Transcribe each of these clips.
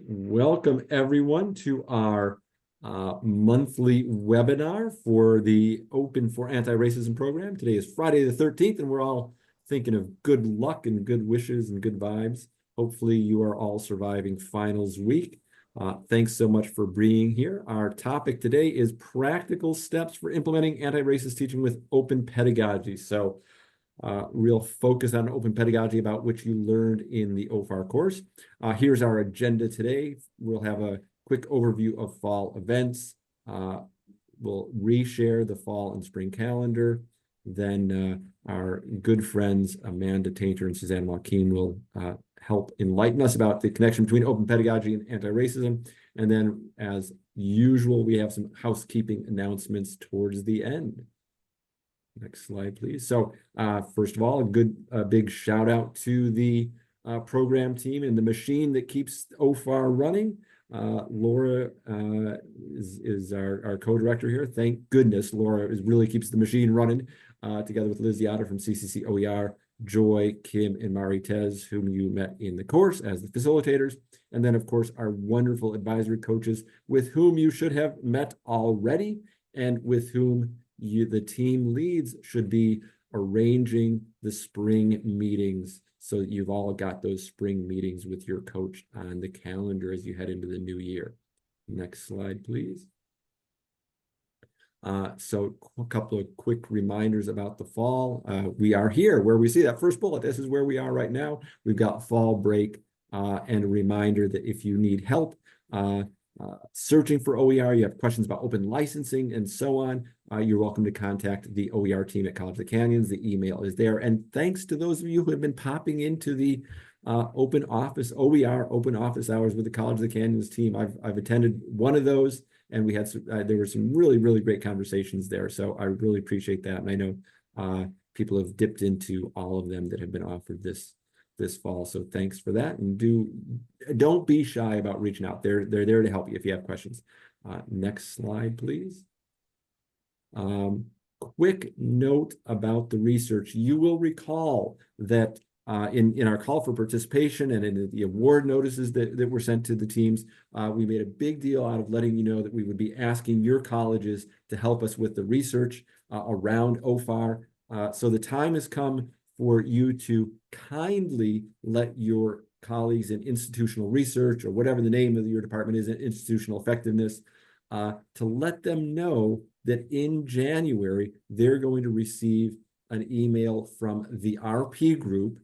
right, welcome everyone to our monthly webinar for the Open for Anti-Racism program. Today is Friday the 13th, and we're all thinking of good luck and good wishes and good vibes. Hopefully you are all surviving finals week. Thanks so much for being here. Our topic today is practical steps for implementing anti-racist teaching with open pedagogy. So real focus on open pedagogy, about which you learned in the OFAR course. Here's our agenda today. We'll have a quick overview of fall events. We'll reshare the fall and spring calendar. Then our good friends Amanda Tainter and Suzanne Joaquin will help enlighten us about the connection between open pedagogy and anti-racism. And then, as usual, we have some housekeeping announcements towards the end. Next slide, please. So first of all, a big shout out to the program team and the machine that keeps OFAR running. Laura is our co-director here. Thank goodness Laura really keeps the machine running, together with Liz Yoder from CCC OER, Joy, Kim, and Marie-Tez, whom you met in the course as the facilitators. And then, of course, our wonderful advisory coaches, with whom you should have met already, and with whom the team leads should be arranging the spring meetings, so that you've all got those spring meetings with your coach on the calendar as you head into the new year. Next slide, please. So a couple of quick reminders about the fall. We are here where we see that first bullet. This is where we are right now. We've got fall break, and a reminder that if you need help searching for OER, you have questions about open licensing and so on, you're welcome to contact the OER team at College of the Canyons. The email is there. And thanks to those of you who have been popping into the open office, OER open office hours with the College of the Canyons team. I've attended one of those, and we had there were some really, really great conversations there. So I really appreciate that. And I know people have dipped into all of them that have been offered this fall. So thanks for that. And don't be shy about reaching out. They're there to help you if you have questions. Next slide, please. Quick note about the research. You will recall that in our call for participation and in the award notices that were sent to the teams, we made a big deal out of letting you know that we would be asking your colleges to help us with the research around OFAR. So the time has come for you to kindly let your colleagues in institutional research, or whatever the name of your department is, in institutional effectiveness, to let them know that in January, they're going to receive an email from the RP group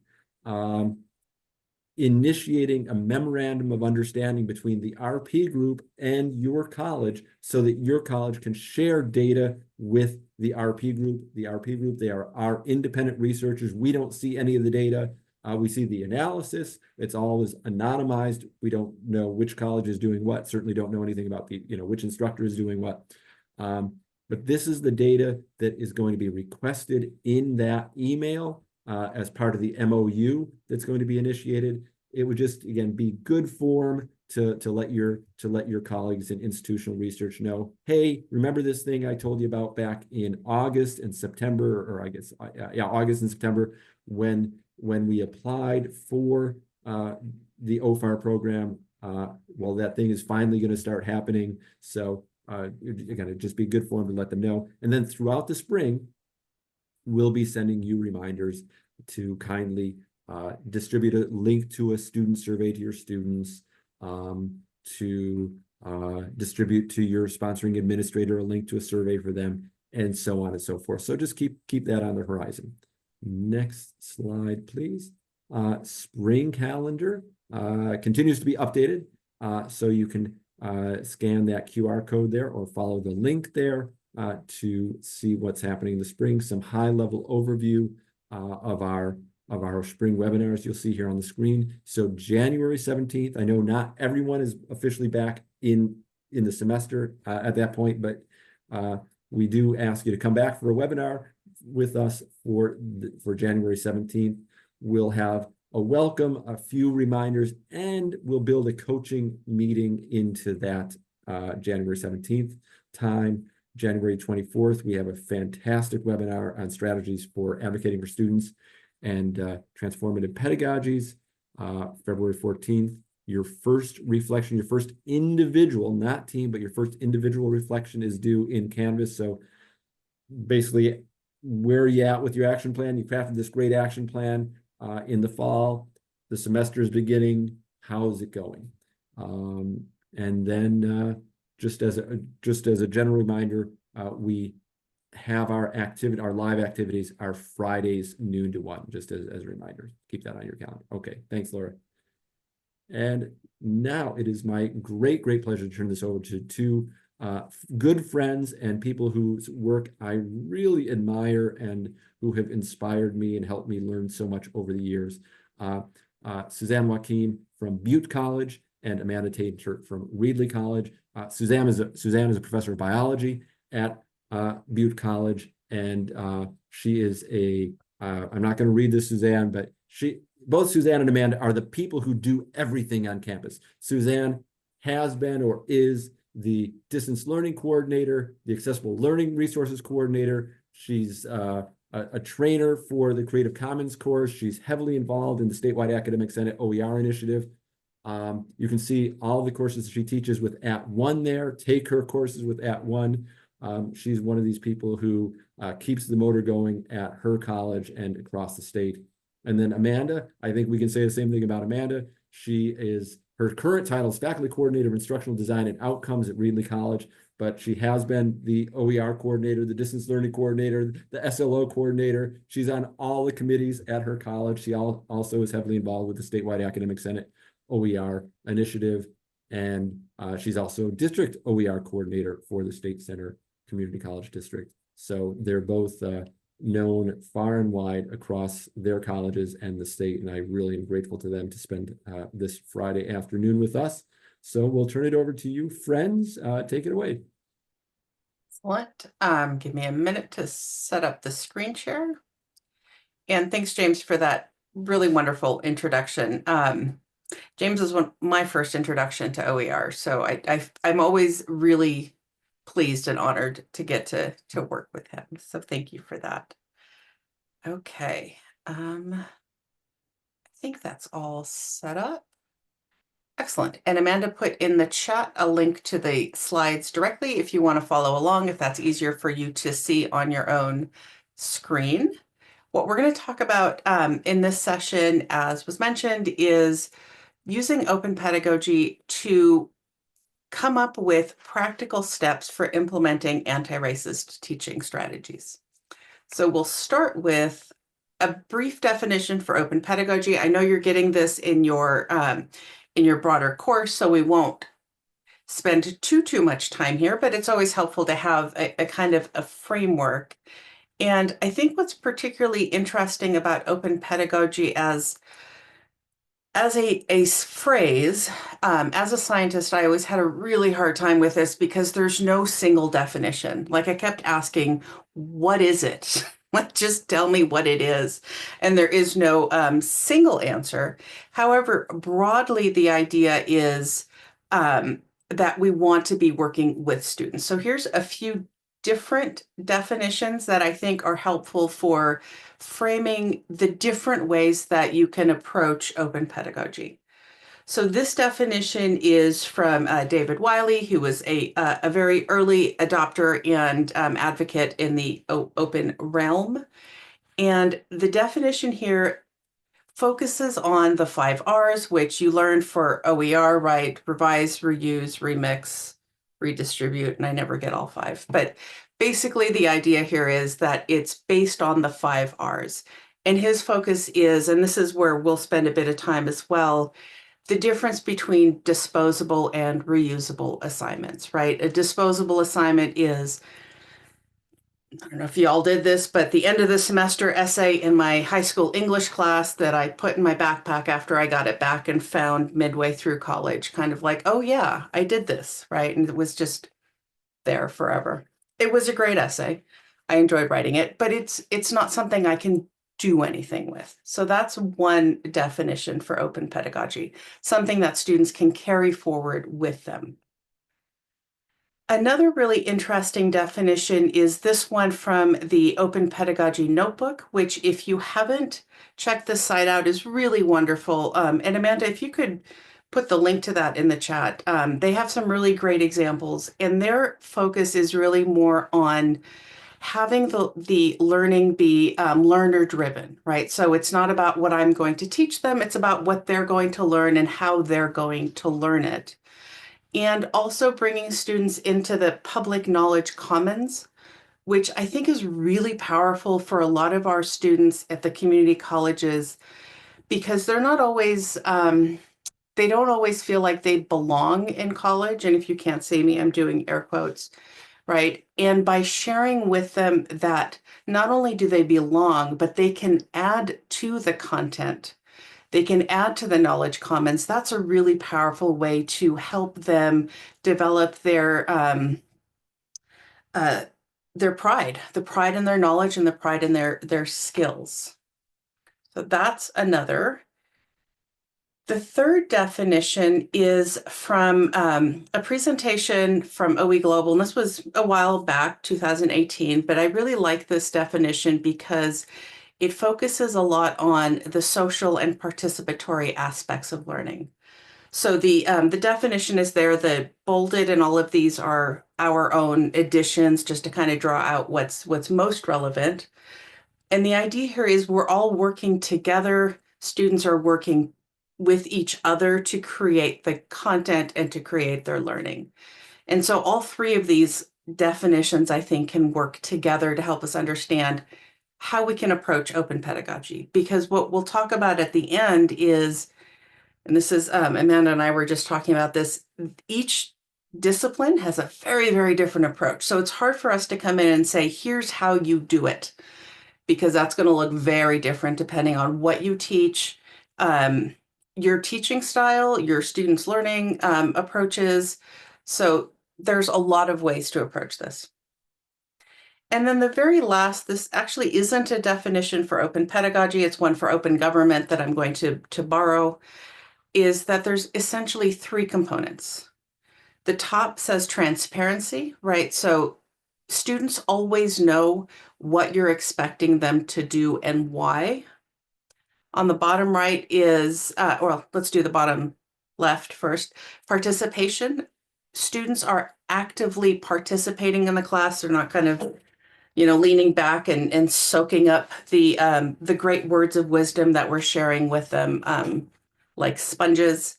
initiating a memorandum of understanding between the RP group and your college, so that your college can share data with the RP group. The RP group, they are our independent researchers. We don't see any of the data. We see the analysis. It's always anonymized. We don't know which college is doing what. Certainly don't know anything about which instructor is doing what. But this is the data that is going to be requested in that email as part of the MOU that's going to be initiated. It would just, again, be good form to let your colleagues in institutional research know, hey, remember this thing I told you about back in August and September, or I guess, August and September, when we applied for the OFAR program. Well, that thing is finally going to start happening. So again, it'd just be good form to let them know. And then throughout the spring, we'll be sending you reminders to kindly distribute a link to a student survey to your students, to distribute to your sponsoring administrator a link to a survey for them, and so on and so forth. So just keep that on the horizon. Next slide, please. Spring calendar continues to be updated, so you can scan that QR code there or follow the link there to see what's happening in the spring. Some high-level overview of our spring webinars you'll see here on the screen. So January 17th, I know not everyone is officially back in the semester at that point, but we do ask you to come back for a webinar with us for January 17th. We'll have a welcome, a few reminders, and we'll build a coaching meeting into that January 17th time. January 24th, we have a fantastic webinar on strategies for advocating for students and transformative pedagogies. February 14th, Your first reflection, your first individual, not team, but your first individual reflection is due in Canvas. So basically, where are you at with your action plan? You crafted this great action plan in the fall. The semester is beginning. How is it going? And then just as a general reminder, we have our live activities are Fridays noon to 1, just as a reminder. Keep that on your calendar. Okay, thanks, Laura. And now it is my great pleasure to turn this over to two good friends and people whose work I really admire and who have inspired me and helped me learn so much over the years. Suzanne Joaquin from Butte College and Amanda Tainter from Reedley College. Suzanne is a professor of biology at Butte College, and she is I'm not going to read this, Suzanne, but both Suzanne and Amanda are the people who do everything on campus. Suzanne has been or is the distance learning coordinator, the accessible learning resources coordinator. She's a trainer for the Creative Commons course. She's heavily involved in the statewide Academic Senate OER initiative. You can see all the courses she teaches with @ONE there. Take her courses with @ONE. She's one of these people who keeps the motor going at her college and across the state. And then Amanda, I think we can say the same thing about Amanda. Her current title is Faculty Coordinator of Instructional Design and Outcomes at Reedley College, but she has been the OER coordinator, the distance learning coordinator, the SLO coordinator. She's on all the committees at her college. She also is heavily involved with the statewide Academic Senate OER initiative. And she's also district OER coordinator for the State Center Community College District. So they're both known far and wide across their colleges and the state, and I really am grateful to them to spend this Friday afternoon with us. So we'll turn it over to you, friends. Take it away. Excellent. Give me a minute to set up the screen share. And thanks, James, for that really wonderful introduction. James was my first introduction to OER, so I'm always really pleased and honored to get to work with him. So thank you for that. Okay. I think that's all set up. Excellent. And Amanda put in the chat a link to the slides directly if you want to follow along, if that's easier for you to see on your own screen. What we're going to talk about in this session, as was mentioned, is using open pedagogy to come up with practical steps for implementing anti-racist teaching strategies. So we'll start with a brief definition for open pedagogy. I know you're getting this in your broader course, so we won't spend too much time here, but it's always helpful to have a kind of a framework. And I think what's particularly interesting about open pedagogy as a phrase, as a scientist, I always had a really hard time with this because there's no single definition. Like I kept asking, what is it? Like, just tell me what it is. And there is no single answer. However, broadly, the idea is that we want to be working with students. So here's a few different definitions that I think are helpful for framing the different ways that you can approach open pedagogy. So this definition is from David Wiley, who was a very early adopter and advocate in the open realm. And the definition here focuses on the 5 R's, which you learned for OER, right? Revise, reuse, remix, redistribute, and I never get all 5. But basically the idea here is that it's based on the 5 R's. And his focus is, and this is where we'll spend a bit of time as well, the difference between disposable and reusable assignments, right? A disposable assignment is, I don't know if you all did this, but the end of the semester essay in my high school English class that I put in my backpack after I got it back and found midway through college, kind of like, oh yeah, I did this, right? And it was just there forever. It was a great essay. I enjoyed writing it, but it's not something I can do anything with. So that's one definition for open pedagogy, something that students can carry forward with them. Another really interesting definition is this one from the Open Pedagogy Notebook, which if you haven't checked this site out is really wonderful. And Amanda, if you could put the link to that in the chat. They have some really great examples, and their focus is really more on having the learning be learner driven, right? So it's not about what I'm going to teach them, it's about what they're going to learn and how they're going to learn it. And also bringing students into the public knowledge commons, which I think is really powerful for a lot of our students at the community colleges, because they're not always, they don't always feel like they belong in college. And if you can't see me, I'm doing air quotes, right? And by sharing with them that not only do they belong, but they can add to the content, they can add to the knowledge commons. That's a really powerful way to help them develop their pride, the pride in their knowledge and the pride in their skills. So that's another. The third definition is from a presentation from OE Global, and this was a while back, 2018, but I really like this definition because it focuses a lot on the social and participatory aspects of learning. So the definition is there, the bolded, and all of these are our own additions just to kind of draw out what's most relevant. And the idea here is we're all working together. Students are working with each other to create the content and to create their learning. And so all three of these definitions, I think, can work together to help us understand how we can approach open pedagogy. Because what we'll talk about at the end is, and this is Amanda and I were just talking about this, each discipline has a very, very different approach. So it's hard for us to come in and say, here's how you do it, because that's going to look very different depending on what you teach, your teaching style, your students' learning approaches. So there's a lot of ways to approach this. And then the very last, this actually isn't a definition for open pedagogy, it's one for open government that I'm going to borrow, is that there's essentially three components. The top says transparency, right? So students always know what you're expecting them to do and why. On the bottom right is, well, let's do the bottom left first. Participation. Students are actively participating in the class. They're not kind of, leaning back and soaking up the great words of wisdom that we're sharing with them, like sponges.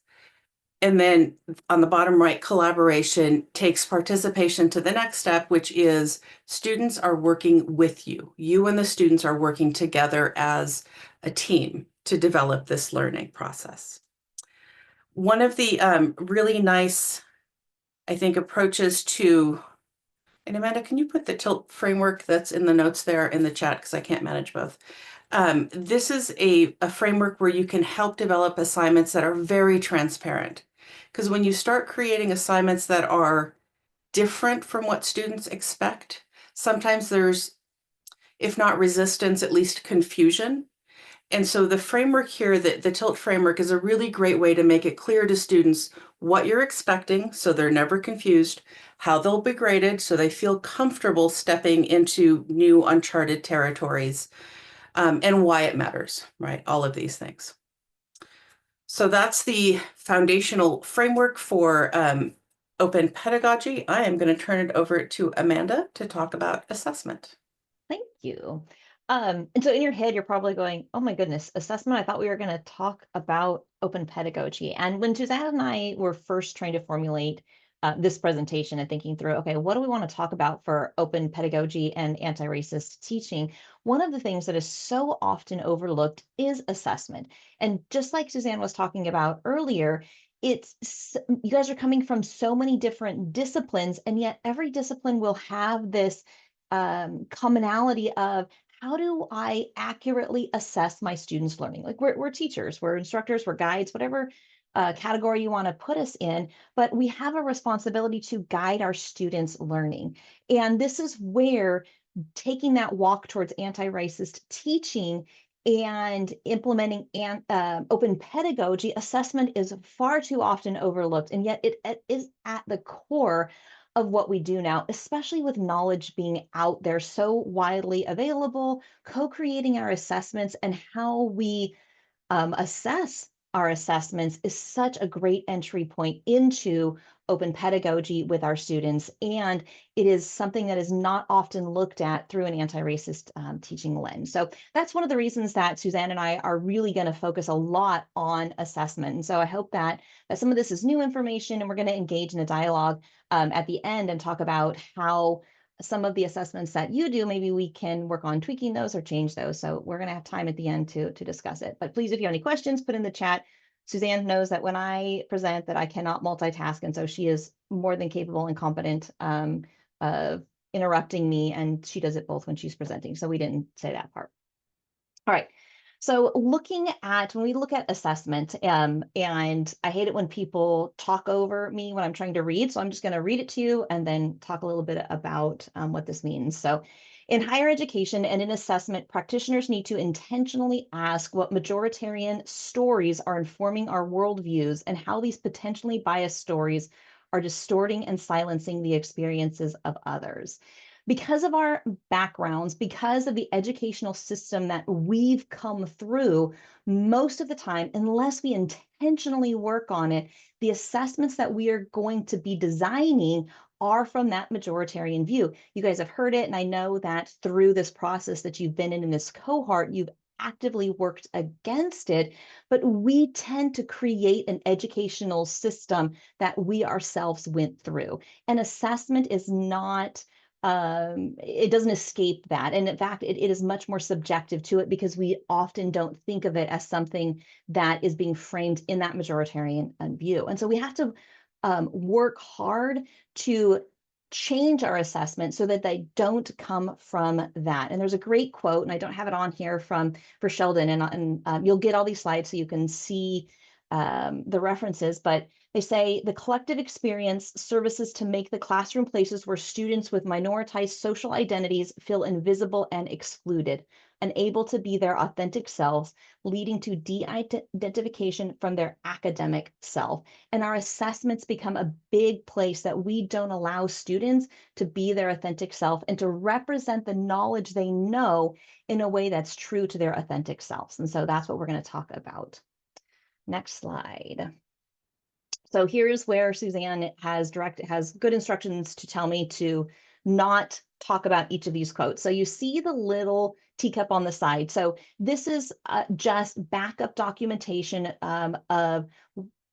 And then on the bottom right, collaboration takes participation to the next step, which is students are working with you. You and the students are working together as a team to develop this learning process. One of the really nice, I think, approaches to, and Amanda, can you put the TILT framework that's in the notes there in the chat, because I can't manage both. This is a framework where you can help develop assignments that are very transparent. Because when you start creating assignments that are different from what students expect, sometimes there's, if not resistance, at least confusion. And so the framework here, the TILT framework, is a really great way to make it clear to students what you're expecting so they're never confused, how they'll be graded so they feel comfortable stepping into new uncharted territories, and why it matters, right? All of these things. So that's the foundational framework for open pedagogy. I am going to turn it over to Amanda to talk about assessment. Thank you. And so in your head, you're probably going, oh my goodness, assessment. I thought we were going to talk about open pedagogy. And when Suzanne and I were first trying to formulate this presentation and thinking through, okay, what do we want to talk about for open pedagogy and anti-racist teaching? One of the things that is so often overlooked is assessment. And just like Suzanne was talking about earlier, it's you guys are coming from so many different disciplines, and yet every discipline will have this commonality of, how do I accurately assess my students' learning? Like we're teachers, we're instructors, we're guides, whatever category you want to put us in, but we have a responsibility to guide our students' learning. And this is where taking that walk towards anti-racist teaching and implementing open pedagogy, assessment is far too often overlooked, and yet it is at the core of what we do now, especially with knowledge being out there so widely available, co-creating our assessments and how we assess our assessments is such a great entry point into open pedagogy with our students. And it is something that is not often looked at through an anti-racist teaching lens. So that's one of the reasons that Suzanne and I are really going to focus a lot on assessment. And so I hope that some of this is new information, and we're going to engage in a dialogue at the end and talk about how some of the assessments that you do, maybe we can work on tweaking those or change those. So we're going to have time at the end to discuss it. But please, if you have any questions, put in the chat. Suzanne knows that when I present that I cannot multitask, and so she is more than capable and competent of interrupting me, and she does it both when she's presenting. So we didn't say that part. All right. So when we look at assessment, and I hate it when people talk over me when I'm trying to read, so I'm just going to read it to you and then talk a little bit about what this means. So in higher education and in assessment, practitioners need to intentionally ask what majoritarian stories are informing our worldviews and how these potentially biased stories are distorting and silencing the experiences of others. Because of our backgrounds, because of the educational system that we've come through, most of the time, unless we intentionally work on it, the assessments that we are going to be designing are from that majoritarian view. You guys have heard it, and I know that through this process that you've been in this cohort, you've actively worked against it, but we tend to create an educational system that we ourselves went through. And assessment is not it doesn't escape that. And in fact, it is much more subjective to it because we often don't think of it as something that is being framed in that majoritarian view. And so we have to work hard to change our assessment so that they don't come from that. And there's a great quote, and I don't have it on here for Sheldon, and you'll get all these slides so you can see the references, but they say the collective experience services to make the classroom places where students with minoritized social identities feel invisible and excluded, unable to be their authentic selves, leading to de-identification from their academic self. And our assessments become a big place that we don't allow students to be their authentic self and to represent the knowledge they know in a way that's true to their authentic selves. And so that's what we're going to talk about. Next slide. So here's where Suzanne has good instructions to tell me to not talk about each of these quotes. So you see the little teacup on the side. So this is just backup documentation of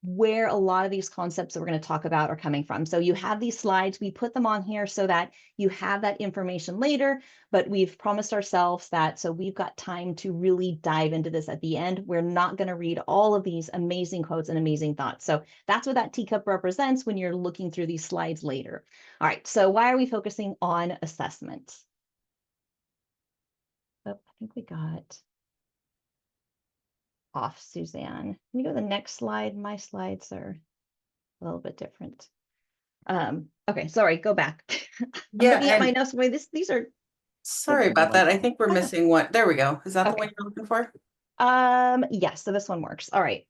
where a lot of these concepts that we're going to talk about are coming from. So you have these slides, we put them on here so that you have that information later, but we've promised ourselves that, so we've got time to really dive into this at the end. We're not going to read all of these amazing quotes and amazing thoughts. So that's what that teacup represents when you're looking through these slides later. All right, so why are we focusing on assessment? Oh, I think we got off Suzanne. Can you go to the next slide? My slides are a little bit different. Okay, sorry, go back. I'm Yeah, looking at my and notes. Wait, these are sorry about that. I think we're missing one. There we go. Is that the Okay. one you're looking for? Yes, so this one works. All right.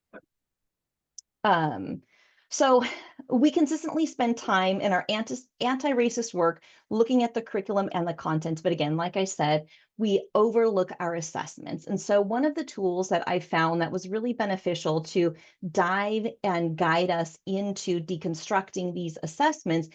So we consistently spend time in our anti-racist work looking at the curriculum and the content. But again, like I said, we overlook our assessments. And so one of the tools that I found that was really beneficial to dive and guide us into deconstructing these assessments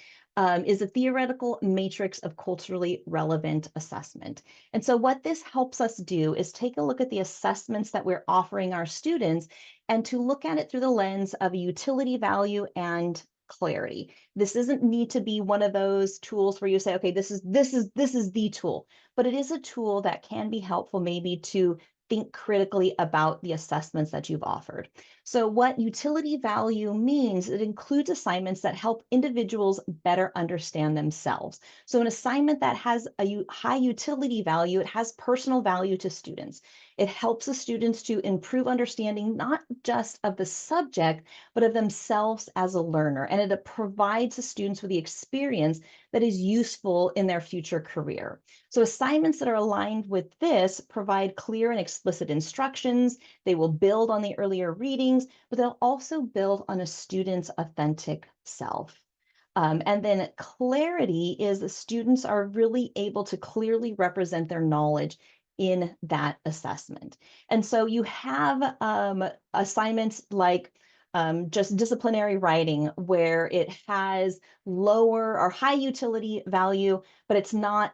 is a theoretical matrix of culturally relevant assessment. And so what this helps us do is take a look at the assessments that we're offering our students and to look at it through the lens of utility value and clarity. This doesn't need to be one of those tools where you say, okay, this is the tool, but it is a tool that can be helpful maybe to think critically about the assessments that you've offered. So what utility value means, it includes assignments that help individuals better understand themselves. So an assignment that has a high utility value, it has personal value to students. It helps the students to improve understanding, not just of the subject, but of themselves as a learner. And it provides the students with the experience that is useful in their future career. So assignments that are aligned with this provide clear and explicit instructions. They will build on the earlier readings, but they'll also build on a student's authentic self. And then clarity is the students are really able to clearly represent their knowledge in that assessment. And so you have assignments like just disciplinary writing, where it has lower or high utility value, but it's not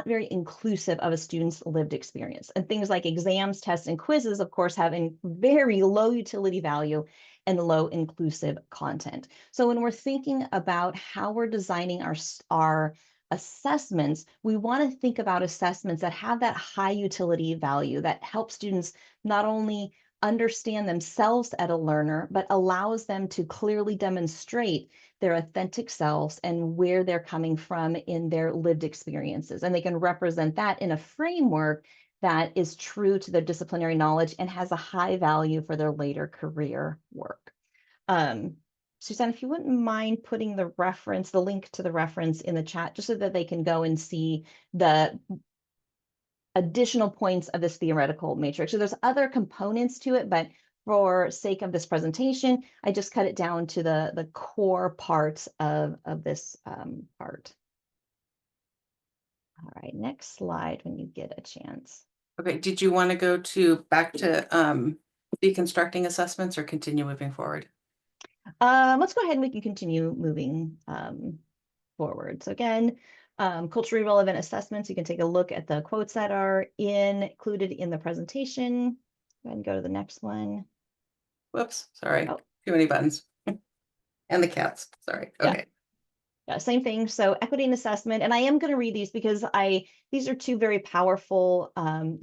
very inclusive of a student's lived experience. And things like exams, tests, and quizzes, of course, have a very low utility value and low inclusive content. So when we're thinking about how we're designing our assessments, we want to think about assessments that have that high utility value, that help students not only understand themselves as a learner, but allows them to clearly demonstrate their authentic selves and where they're coming from in their lived experiences. And they can represent that in a framework that is true to their disciplinary knowledge and has a high value for their later career work. Suzanne, if you wouldn't mind putting the link to the reference in the chat, just so that they can go and see the additional points of this theoretical matrix. So there's other components to it, but for sake of this presentation, I just cut it down to the core parts of this part. All right, next slide when you get a chance. Okay, did you want to go back to deconstructing assessments or continue moving forward? Let's go ahead and we can continue moving forward. So again, culturally relevant assessments, you can take a look at the quotes that are included in the presentation. Go ahead and go to the next one. Whoops, sorry, Oh. Too many buttons. And the cats, sorry, okay. Yeah, same thing. So equity and assessment, and I am going to read these because these are two very powerful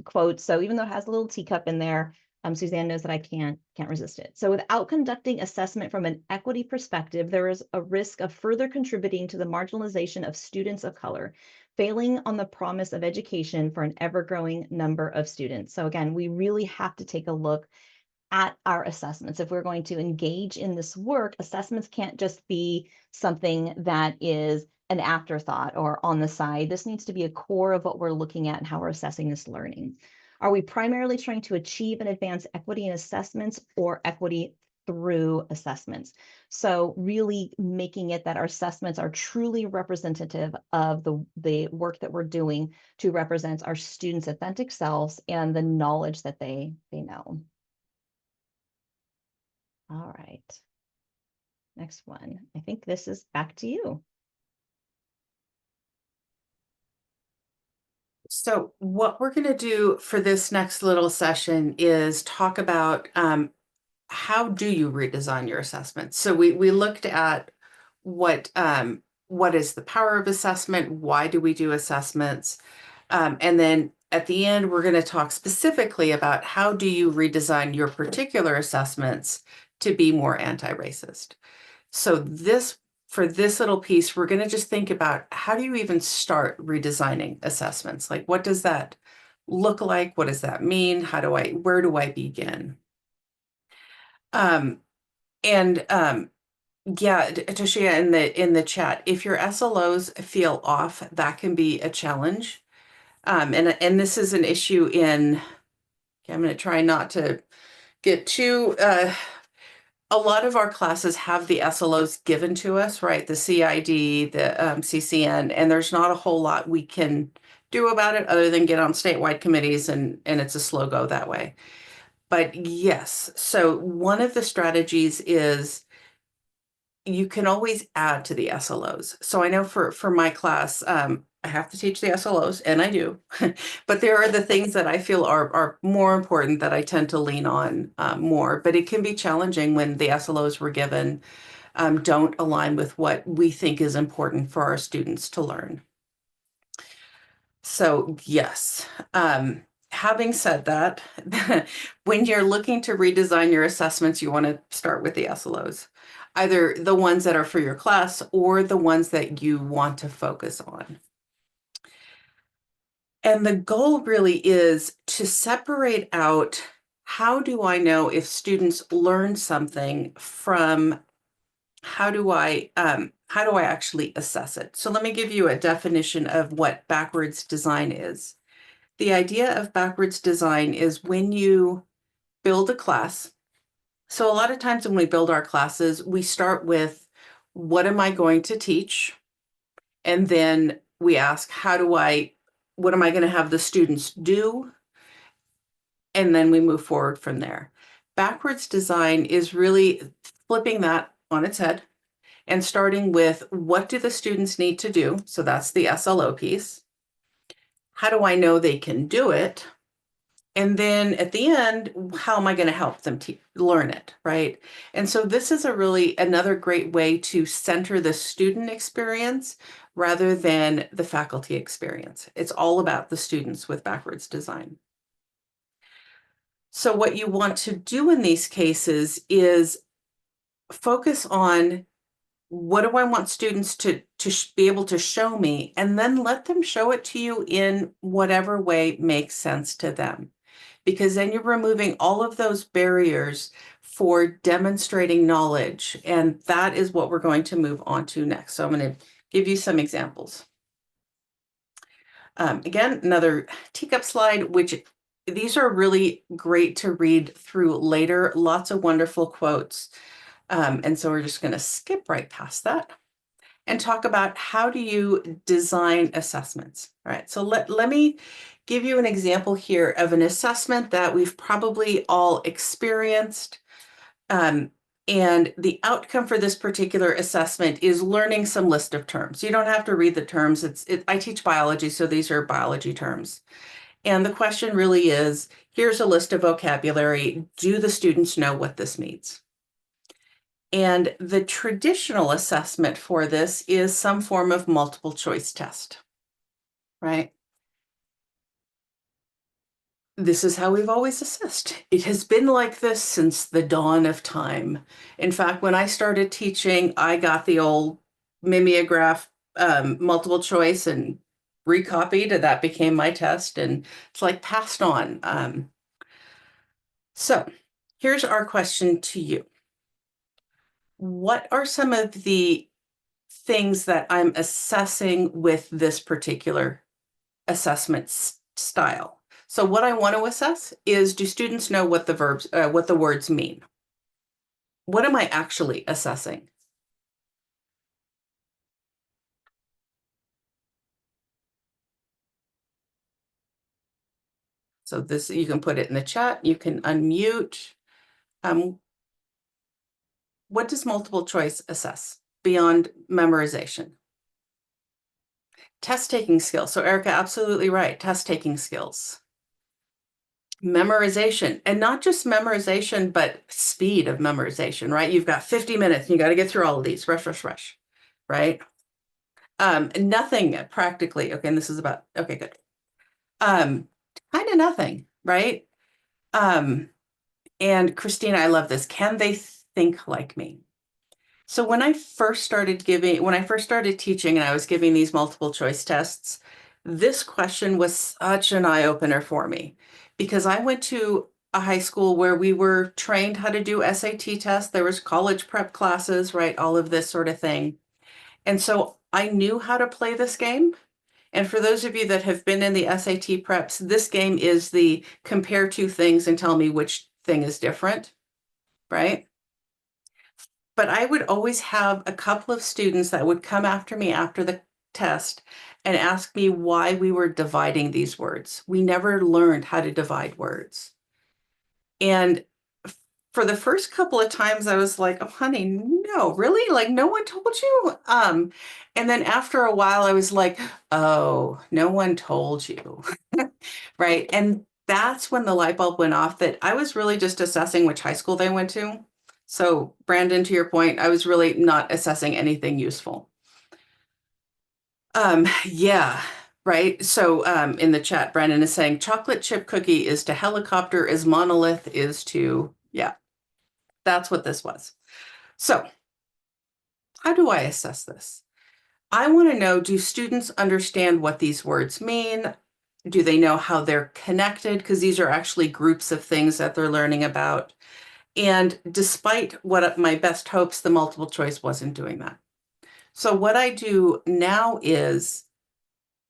quotes. So even though it has a little teacup in there, Suzanne knows that I can't resist it. So without conducting assessment from an equity perspective, there is a risk of further contributing to the marginalization of students of color, failing on the promise of education for an ever-growing number of students. So again, we really have to take a look at our assessments. If we're going to engage in this work, assessments can't just be something that is an afterthought or on the side. This needs to be a core of what we're looking at and how we're assessing this learning. Are we primarily trying to achieve and advance equity in assessments or equity through assessments? So really making it that our assessments are truly representative of the work that we're doing to represent our students' authentic selves and the knowledge that they know. All right. Next one. I think this is back to you. So what we're going to do for this next little session is talk about how do you redesign your assessment? So we looked at what is the power of assessment? Why do we do assessments? And then at the end, we're going to talk specifically about how do you redesign your particular assessments to be more anti-racist. So for this little piece, we're going to just think about how do you even start redesigning assessments? Like, what does that look like? What does that mean? Where do I begin? Yeah, Toshia, in the chat, if your SLOs feel off, that can be a challenge. And this is an issue I'm going to try not to get too, a lot of our classes have the SLOs given to us, right? The CID, the CCN, and there's not a whole lot we can do about it other than get on statewide committees, and it's a slow go that way. But yes, so one of the strategies is you can always add to the SLOs. So I know for my class, I have to teach the SLOs, and I do, but there are the things that I feel are more important that I tend to lean on more, but it can be challenging when the SLOs we're given don't align with what we think is important for our students to learn. So yes, having said that, when you're looking to redesign your assessments, you want to start with the SLOs, either the ones that are for your class or the ones that you want to focus on. And the goal really is to separate out, how do I know if students learn something from how do I actually assess it? So let me give you a definition of what backwards design is. The idea of backwards design is when you build a class. So a lot of times when we build our classes, we start with, what am I going to teach? And then we ask, what am I going to have the students do? And then we move forward from there. Backwards design is really flipping that on its head and starting with, what do the students need to do? So that's the SLO piece. How do I know they can do it? And then at the end, how am I going to help them learn it, right? And so this is another great way to center the student experience rather than the faculty experience. It's all about the students with backwards design. So what you want to do in these cases is focus on, what do I want students to be able to show me, and then let them show it to you in whatever way makes sense to them. Because then you're removing all of those barriers for demonstrating knowledge. And that is what we're going to move on to next. So I'm going to give you some examples. Again, another teacup slide, which these are really great to read through later. Lots of wonderful quotes. And so we're just going to skip right past that and talk about, how do you design assessments? All right, so let me give you an example here of an assessment that we've probably all experienced. And the outcome for this particular assessment is learning some list of terms. You don't have to read the terms. I teach biology, so these are biology terms. And the question really is, here's a list of vocabulary. Do the students know what this means? And the traditional assessment for this is some form of multiple choice test, right? This is how we've always assessed. It has been like this since the dawn of time. In fact, when I started teaching, I got the old mimeograph multiple choice and recopied, and that became my test, and it's like passed on. So here's our question to you. What are some of the things that I'm assessing with this particular assessment style? So what I want to assess is, do students know what the words mean? What am I actually assessing? So this, you can put it in the chat, you can unmute. What does multiple choice assess beyond memorization? Test taking skills. So Erica, absolutely right. Test taking skills. Memorization, and not just memorization, but speed of memorization, right? You've of 50 minutes, you got to get through all of these, rush, right? Nothing practically. Okay, and this is about, okay, good. Kind of nothing, right? And Christina, I love this. Can they think like me? So when I first started teaching and I was giving these multiple choice tests, this question was such an eye-opener for me, because I went to a high school where we were trained how to do SAT tests. There was college prep classes, right? All of this sort of thing. And so I knew how to play this game. And for those of you that have been in the SAT preps, this game is the compare two things and tell me which thing is different, right? But I would always have a couple of students that would come after me after the test and ask me why we were dividing these words. We never learned how to divide words. And for the first couple of times, I was like, oh, honey, no, really? Like, no one told you? And then after a while, I was like, oh, no one told you, right? And that's when the light bulb went off, that I was really just assessing which high school they went to. So Brandon, to your point, I was really not assessing anything useful. Yeah, right. So in the chat, Brandon is saying chocolate chip cookie is to helicopter as monolith is to, yeah, that's what this was. So how do I assess this? I want to know, do students understand what these words mean? Do they know how they're connected? Because these are actually groups of things that they're learning about. And despite what my best hopes, the multiple choice wasn't doing that. So what I do now is,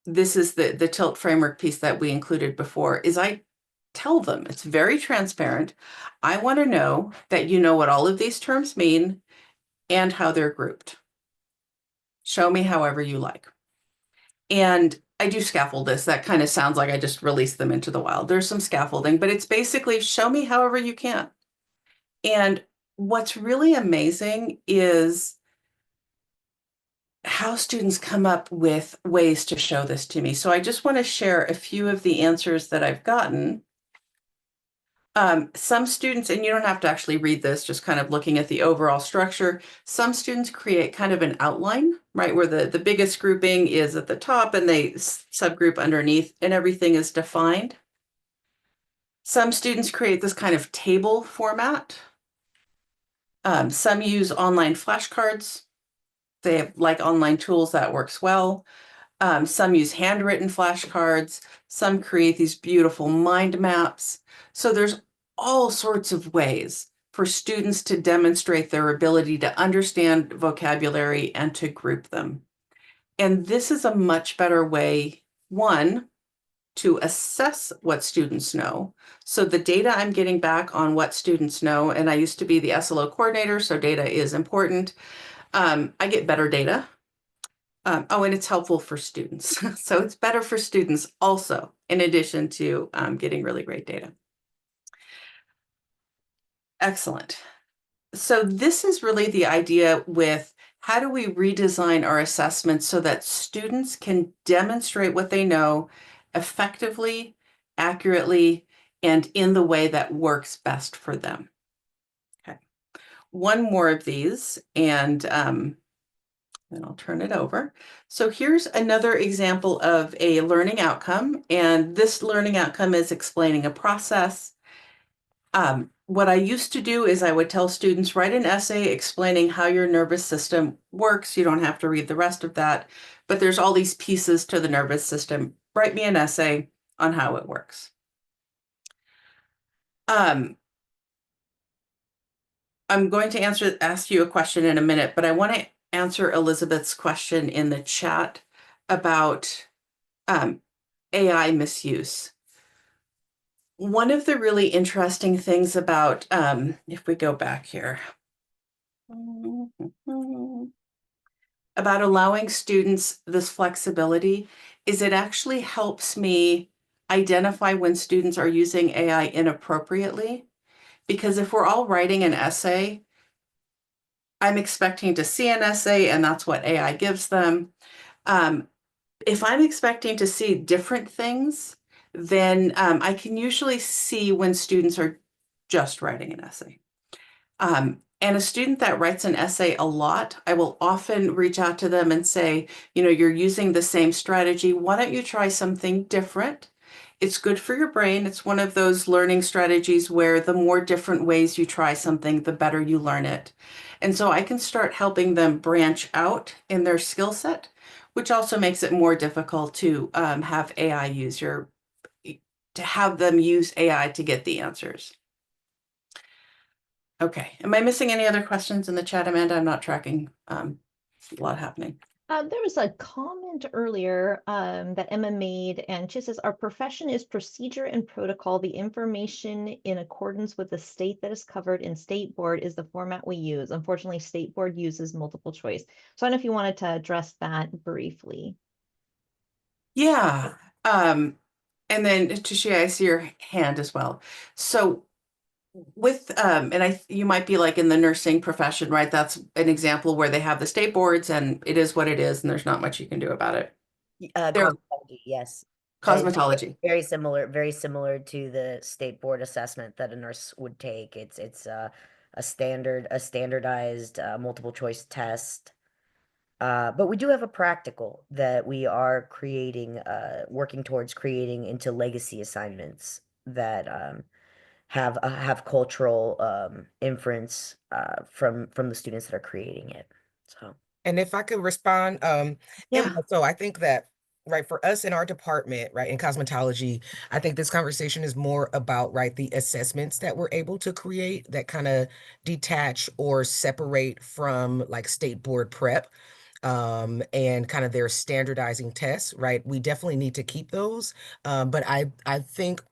this is the tilt framework piece that we included before, is I tell them, it's very transparent. I want to know that you know what all of these terms mean and how they're grouped. Show me however you like. And I do scaffold this. That kind of sounds like I just released them into the wild. There's some scaffolding, but it's basically show me however you can. And what's really amazing is how students come up with ways to show this to me. So I just want to share a few of the answers that I've gotten. Some students, and you don't have to actually read this, just kind of looking at the overall structure. Some students create kind of an outline, right, where the biggest grouping is at the top and they subgroup underneath and everything is defined. Some students create this kind of table format. Some use online flashcards. They have like online tools that works well. Some use handwritten flashcards. Some create these beautiful mind maps. So there's all sorts of ways for students to demonstrate their ability to understand vocabulary and to group them. And this is a much better way, one, to assess what students know. So the data I'm getting back on what students know, and I used to be the SLO coordinator, so data is important. I get better data. Oh, and it's helpful for students. So it's better for students also, in addition to getting really great data. Excellent. So this is really the idea with how do we redesign our assessments so that students can demonstrate what they know effectively, accurately, and in the way that works best for them. Okay. One more of these, and then I'll turn it over. So here's another example of a learning outcome, and this learning outcome is explaining a process. What I used to do is I would tell students, write an essay explaining how your nervous system works. You don't have to read the rest of that, but there's all these pieces to the nervous system. Write me an essay on how it works. I'm going to ask you a question in a minute, but I want to answer Elizabeth's question in the chat about AI misuse. One of the really interesting things about, if we go back here, about allowing students this flexibility is it actually helps me identify when students are using AI inappropriately. Because if we're all writing an essay, I'm expecting to see an essay and that's what AI gives them. If I'm expecting to see different things, then I can usually see when students are just writing an essay. And a student that writes an essay a lot, I will often reach out to them and say, you know, you're using the same strategy. Why don't you try something different? It's good for your brain. It's one of those learning strategies where the more different ways you try something, the better you learn it. And so I can start helping them branch out in their skill set, which also makes it more difficult to have AI to have them use AI to get the answers. Okay, am I missing any other questions in the chat, Amanda? I'm not tracking. A lot happening. There was a comment earlier that Emma made, and she says, our profession is procedure and protocol. The information in accordance with the state that is covered in State Board is the format we use. Unfortunately, State Board uses multiple choice. So I don't know if you wanted to address that briefly. Yeah, and then Tashia, I see your hand as well. So with, and you might be like in the nursing profession, right? That's an example where they have the state boards and it is what it is and there's not much you can do about it. Cosmetology, yes. Cosmetology. Very similar to the state board assessment that a nurse would take. It's a standardized multiple choice test. But we do have a practical that we are creating, working towards creating into legacy assignments that have cultural inference from the students that are creating it. So, and if I could respond, Yeah. Emma, so I think that, right, for us in our department, right, in cosmetology, I think this conversation is more about, right, the assessments that we're able to create that kind of detach or separate from like state board prep and kind of their standardizing tests, right? We definitely need to keep those. But I think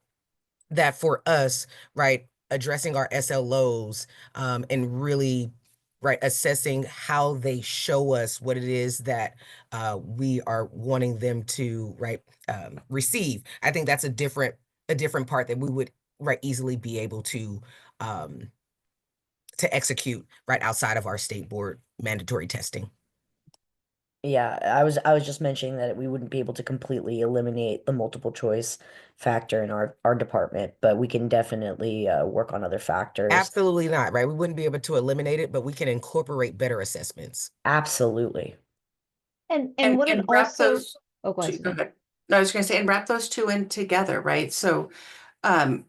that for us, right, addressing our SLOs and really right, assessing how they show us what it is that we are wanting them to, right, receive. I think that's a different part that we would, right, easily be able to execute right outside of our state board mandatory testing. Yeah, I was just mentioning that we wouldn't be able to completely eliminate the multiple choice factor in our department, but we can definitely work on other factors. Absolutely not, right? We wouldn't be able to eliminate it, but we can incorporate better assessments. Absolutely. And what it and wrap also, those oh, go ahead, two, go Suzanne. ahead. No, I was going to say, and wrap those two in together, right? So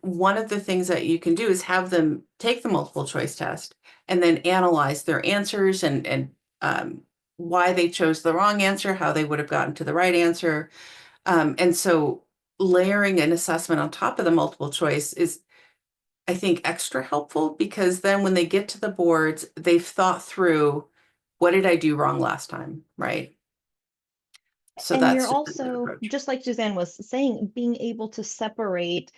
one of the things that you can do is have them take the multiple choice test and then analyze their answers and why they chose the wrong answer, how they would have gotten to the right answer. And so layering an assessment on top of the multiple choice is, I think, extra helpful, because then when they get to the boards, they've thought through, what did I do wrong last time, right? So And you're that's just a good also, approach. just like Suzanne was saying, being able to separate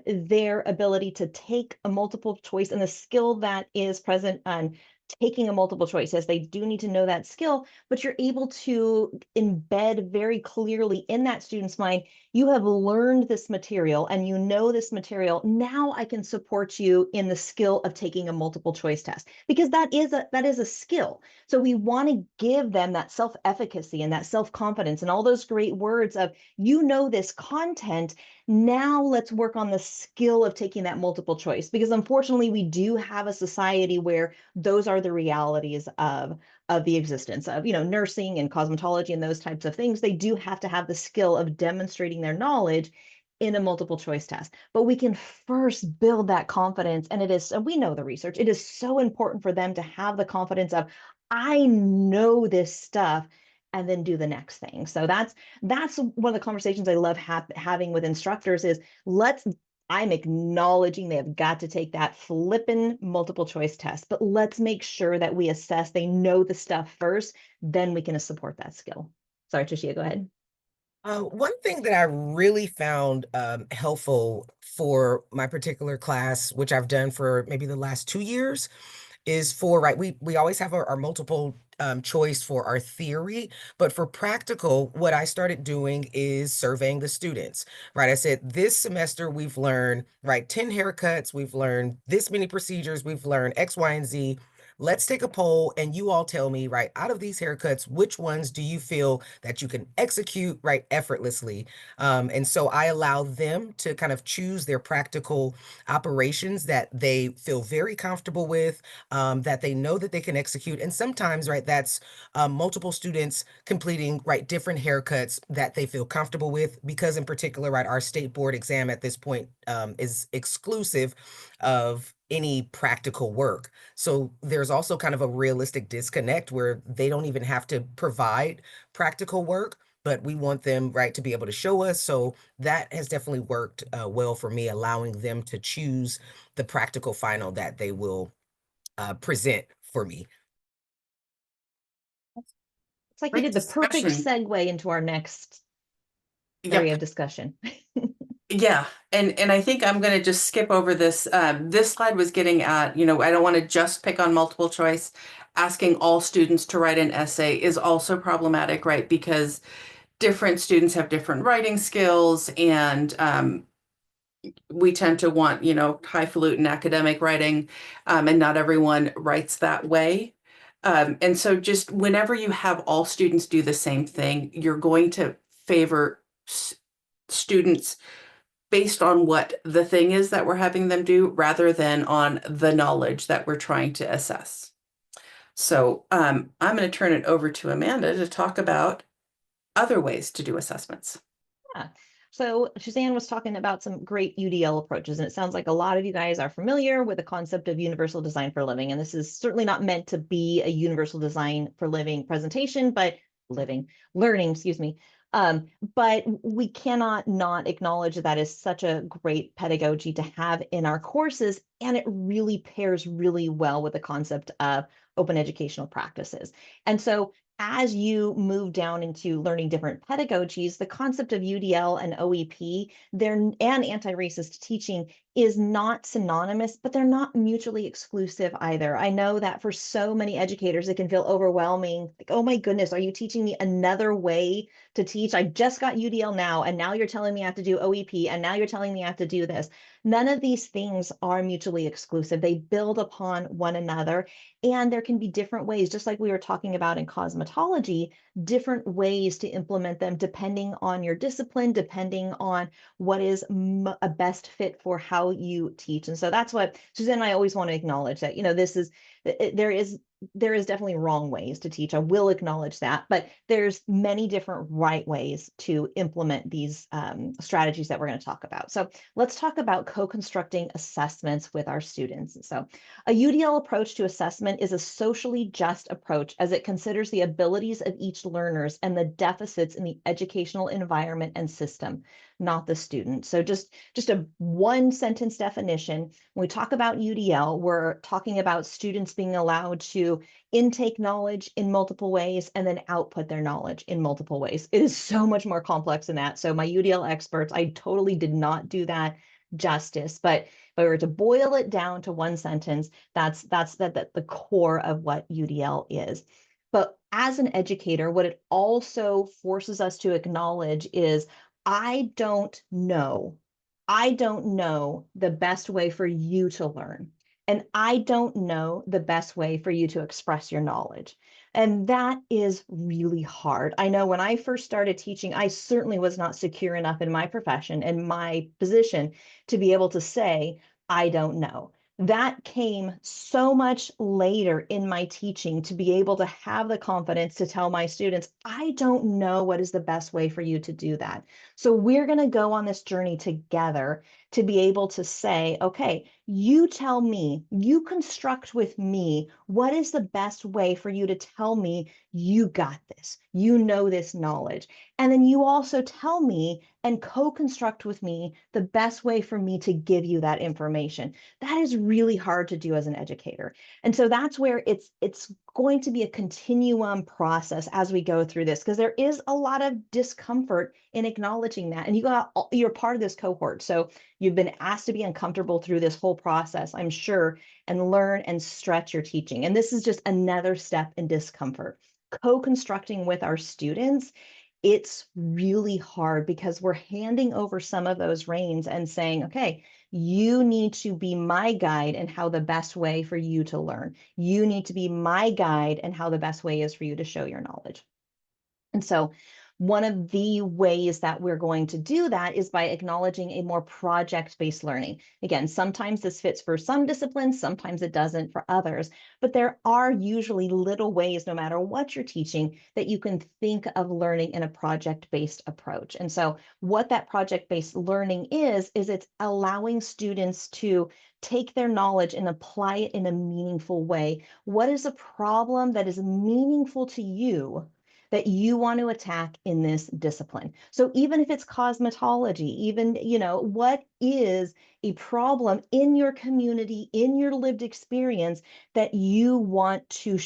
their ability to take a multiple choice and the skill that is present on taking a multiple choice. Yes, they do need to know that skill, but you're able to embed very clearly in that student's mind, you have learned this material and you know this material. Now I can support you in the skill of taking a multiple choice test, because that is a skill. So we want to give them that self-efficacy and that self-confidence and all those great words of, you know, this content. Now let's work on the skill of taking that multiple choice, because unfortunately we do have a society where those are the realities of the existence of, you know, nursing and cosmetology and those types of things. They do have to have the skill of demonstrating their knowledge in a multiple choice test. But we can first build that confidence. And it is, and we know the research, it is so important for them to have the confidence of, I know this stuff, and then do the next thing. So that's one of the conversations I love having with instructors is, I'm acknowledging they have got to take that flippin' multiple choice test, but let's make sure that we assess they know the stuff first, then we can support that skill. Sorry, Tricia, go ahead. One thing that I really found helpful for my particular class, which I've done for maybe the last 2 years, is for, right, we always have our multiple choice for our theory, but for practical, what I started doing is surveying the students, right? I said, this semester we've learned, right, 10 haircuts, we've learned this many procedures, we've learned X, Y, and Z. Let's take a poll and you all tell me, right, out of these haircuts, which ones do you feel that you can execute, right, effortlessly? And so I allow them to kind of choose their practical operations that they feel very comfortable with, that they know that they can execute. And sometimes, right, that's multiple students completing, right, different haircuts that they feel comfortable with, because in particular, right, our state board exam at this point is exclusive of any practical work. So there's also kind of a realistic disconnect where they don't even have to provide practical work, but we want them, right, to be able to show us. So that has definitely worked well for me, allowing them to choose the practical final that they will present for me. It's like you Great did the perfect discussion. segue into our next Yep. area of discussion. Yeah, and I think I'm going to just skip over this. This slide was getting at, you know, I don't want to just pick on multiple choice. Asking all students to write an essay is also problematic, right? Because different students have different writing skills, and we tend to want, you know, highfalutin academic writing, and not everyone writes that way. And so just whenever you have all students do the same thing, you're going to favor students based on what the thing is that we're having them do, rather than on the knowledge that we're trying to assess. So I'm going to turn it over to Amanda to talk about other ways to do assessments. Yeah. So Suzanne was talking about some great UDL approaches, and it sounds like a lot of you guys are familiar with the concept of universal design for living. And this is certainly not meant to be a universal design for living presentation, but learning, excuse me. But we cannot not acknowledge that is such a great pedagogy to have in our courses, and it really pairs really well with the concept of open educational practices. And so as you move down into learning different pedagogies, the concept of UDL and OEP and anti-racist teaching is not synonymous, but they're not mutually exclusive either. I know that for so many educators, it can feel overwhelming. Like, oh my goodness, are you teaching me another way to teach? I just got UDL now, and now you're telling me I have to do OEP, and now you're telling me I have to do this. None of these things are mutually exclusive. They build upon one another, and there can be different ways, just like we were talking about in cosmetology, different ways to implement them depending on your discipline, depending on what is a best fit for how you teach. And so that's what Suzanne and I always want to acknowledge, that, this is, there is definitely wrong ways to teach. I will acknowledge that, but there's many different right ways to implement these strategies that we're going to talk about. So let's talk about co-constructing assessments with our students. So a UDL approach to assessment is a socially just approach, as it considers the abilities of each learners and the deficits in the educational environment and system, not the student. So just a one sentence definition. When we talk about UDL, we're talking about students being allowed to intake knowledge in multiple ways and then output their knowledge in multiple ways. It is so much more complex than that. So my UDL experts, I totally did not do that justice, but if I were to boil it down to one sentence, that's the core of what UDL is. But as an educator, what it also forces us to acknowledge is I don't know the best way for you to learn. And I don't know the best way for you to express your knowledge. And that is really hard. I know when I first started teaching, I certainly was not secure enough in my profession and my position to be able to say, I don't know. That came so much later in my teaching, to be able to have the confidence to tell my students, I don't know what is the best way for you to do that. So we're going to go on this journey together to be able to say, okay, you tell me, you construct with me, what is the best way for you to tell me you got this, you know this knowledge. And then you also tell me and co-construct with me the best way for me to give you that information. That is really hard to do as an educator. And so that's where it's going to be a continuum process as we go through this, because there is a lot of discomfort in acknowledging that. And you're part of this cohort. So you've been asked to be uncomfortable through this whole process, I'm sure, and learn and stretch your teaching. And this is just another step in discomfort. Co-constructing with our students, it's really hard because we're handing over some of those reins and saying, okay, you need to be my guide in how the best way for you to learn. You need to be my guide in how the best way is for you to show your knowledge. And so one of the ways that we're going to do that is by acknowledging a more project-based learning. Again, sometimes this fits for some disciplines, sometimes it doesn't for others, but there are usually little ways, no matter what you're teaching, that you can think of learning in a project-based approach. And so what that project-based learning is it's allowing students to take their knowledge and apply it in a meaningful way. What is a problem that is meaningful to you that you want to attack in this discipline? So even if it's cosmetology, even, what is a problem in your community, in your lived experience, that you want to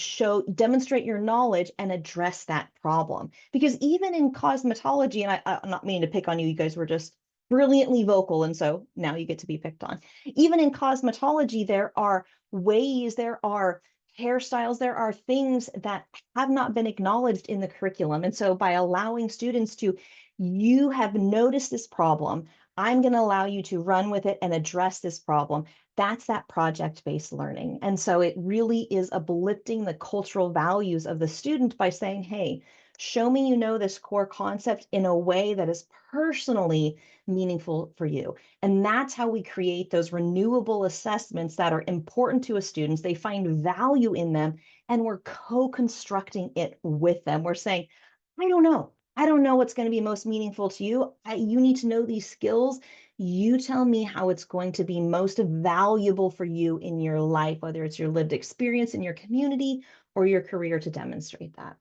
demonstrate your knowledge and address that problem? Because even in cosmetology, and I'm not meaning to pick on you, you guys were just brilliantly vocal, and so now you get to be picked on. Even in cosmetology, there are ways, there are hairstyles, there are things that have not been acknowledged in the curriculum. And so by allowing students to, you have noticed this problem, I'm going to allow you to run with it and address this problem. That's that project-based learning. And so it really is uplifting the cultural values of the student by saying, hey, show me you know this core concept in a way that is personally meaningful for you. And that's how we create those renewable assessments that are important to a student. They find value in them, and we're co-constructing it with them. We're saying, I don't know. I don't know what's going to be most meaningful to you. You need to know these skills. You tell me how it's going to be most valuable for you in your life, whether it's your lived experience in your community or your career, to demonstrate that.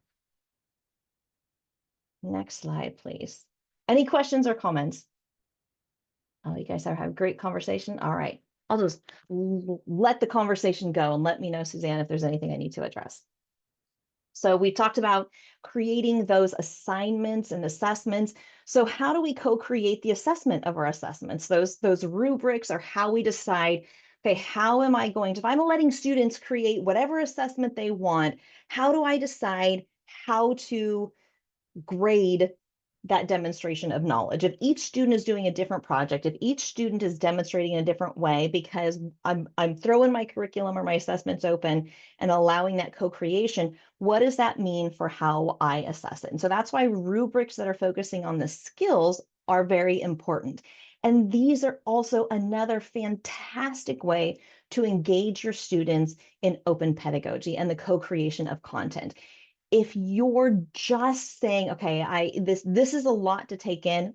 Next slide, please. Any questions or comments? Oh, you guys have a great conversation. All right. I'll just let the conversation go and let me know, Suzanne, if there's anything I need to address. So we talked about creating those assignments and assessments. So how do we co-create the assessment of our assessments? Those rubrics are how we decide, okay, how am I going to, if I'm letting students create whatever assessment they want, how do I decide how to grade that demonstration of knowledge? If each student is doing a different project, if each student is demonstrating in a different way, because I'm throwing my curriculum or my assessments open and allowing that co-creation, what does that mean for how I assess it? And so that's why rubrics that are focusing on the skills are very important. And these are also another fantastic way to engage your students in open pedagogy and the co-creation of content. If you're just saying, okay, this is a lot to take in,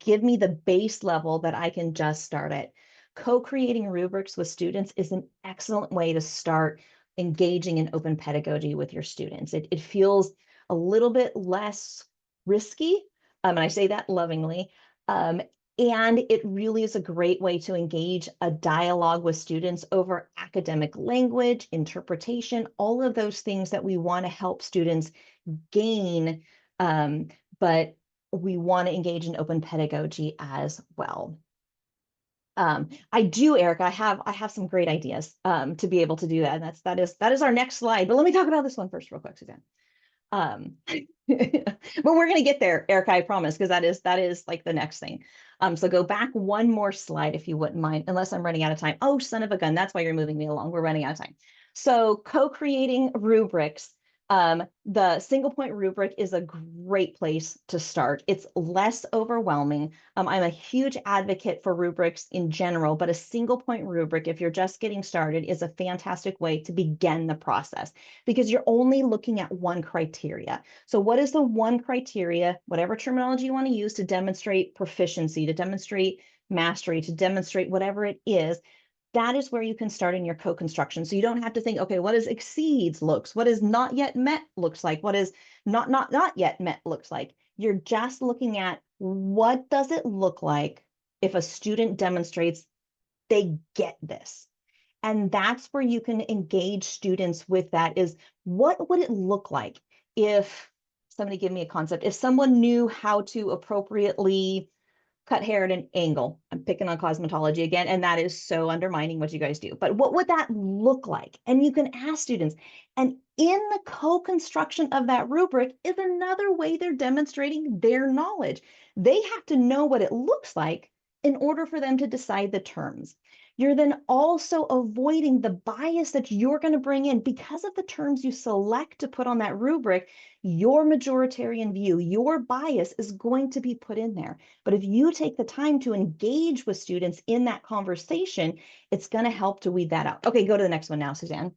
give me the base level that I can just start at. Co-creating rubrics with students is an excellent way to start engaging in open pedagogy with your students. It feels a little bit less risky, and I say that lovingly, and it really is a great way to engage a dialogue with students over academic language, interpretation, all of those things that we want to help students gain, but we want to engage in open pedagogy as well. I do, Eric, I have some great ideas to be able to do that. And that is our next slide. But let me talk about this one first real quick, Suzanne. But we're going to get there, Erica, I promise, because that is like the next thing. So go back one more slide if you wouldn't mind, unless I'm running out of time. Oh, son of a gun, that's why you're moving me along. We're running out of time. So co-creating rubrics. The single point rubric is a great place to start. It's less overwhelming. I'm a huge advocate for rubrics in general, but a single point rubric, if you're just getting started, is a fantastic way to begin the process because you're only looking at one criteria. So what is the one criteria, whatever terminology you want to use to demonstrate proficiency, to demonstrate mastery, to demonstrate whatever it is? That is where you can start in your co-construction. So you don't have to think, okay, what does exceeds looks? What is not yet met looks like? What is not yet met looks like? You're just looking at what does it look like if a student demonstrates they get this? And that's where you can engage students with that is what would it look like if somebody give me a concept, if someone knew how to appropriately cut hair at an angle. I'm picking on cosmetology again, and that is so undermining what you guys do. But what would that look like? And you can ask students. And in the co-construction of that rubric is another way they're demonstrating their knowledge. They have to know what it looks like in order for them to decide the terms. You're then also avoiding the bias that you're going to bring in because of the terms you select to put on that rubric. Your majoritarian view, your bias is going to be put in there. But if you take the time to engage with students in that conversation, it's going to help to weed that out. Okay, go to the next one now, Suzanne.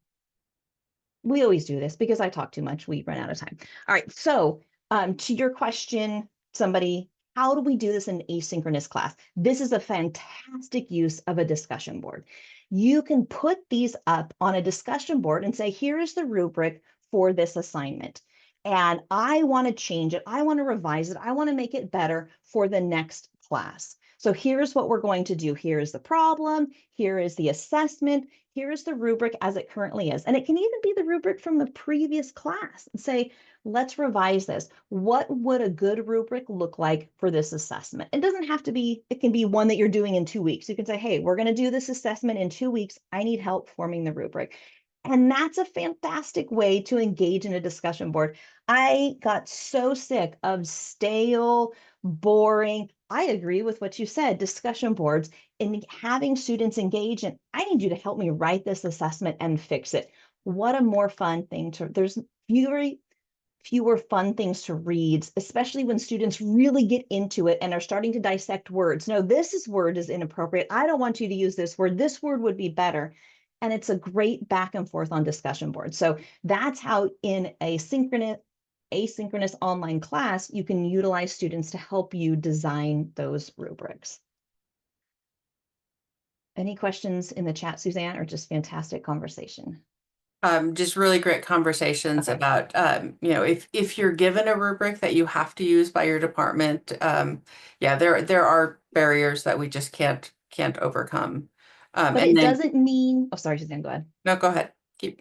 We always do this because I talk too much. We run out of time. All right, so to your question, somebody, how do we do this in an asynchronous class? This is a fantastic use of a discussion board. You can put these up on a discussion board and say, here is the rubric for this assignment. And I want to change it. I want to revise it. I want to make it better for the next class. So here's what we're going to do. Here is the problem. Here is the assessment. Here is the rubric as it currently is. And it can even be the rubric from the previous class and say, let's revise this. What would a good rubric look like for this assessment? It doesn't have to be, it can be one that you're doing in 2 weeks. You can say, hey, we're going to do this assessment in 2 weeks. I need help forming the rubric. And that's a fantastic way to engage in a discussion board. I got so sick of stale, boring, I agree with what you said, discussion boards and having students engage in, I need you to help me write this assessment and fix it. What a more fun thing to, there's fewer fun things to read, especially when students really get into it and are starting to dissect words. No, this word is inappropriate. I don't want you to use this word. This word would be better. And it's a great back and forth on discussion boards. So that's how in a asynchronous online class, you can utilize students to help you design those rubrics. Any questions in the chat, Suzanne, or just fantastic conversation? Just really great conversations Okay. about, if you're given a rubric that you have to use by your department, yeah, there are barriers that we just can't overcome. But and it then, doesn't mean, oh, sorry, Suzanne, go ahead. no, go ahead.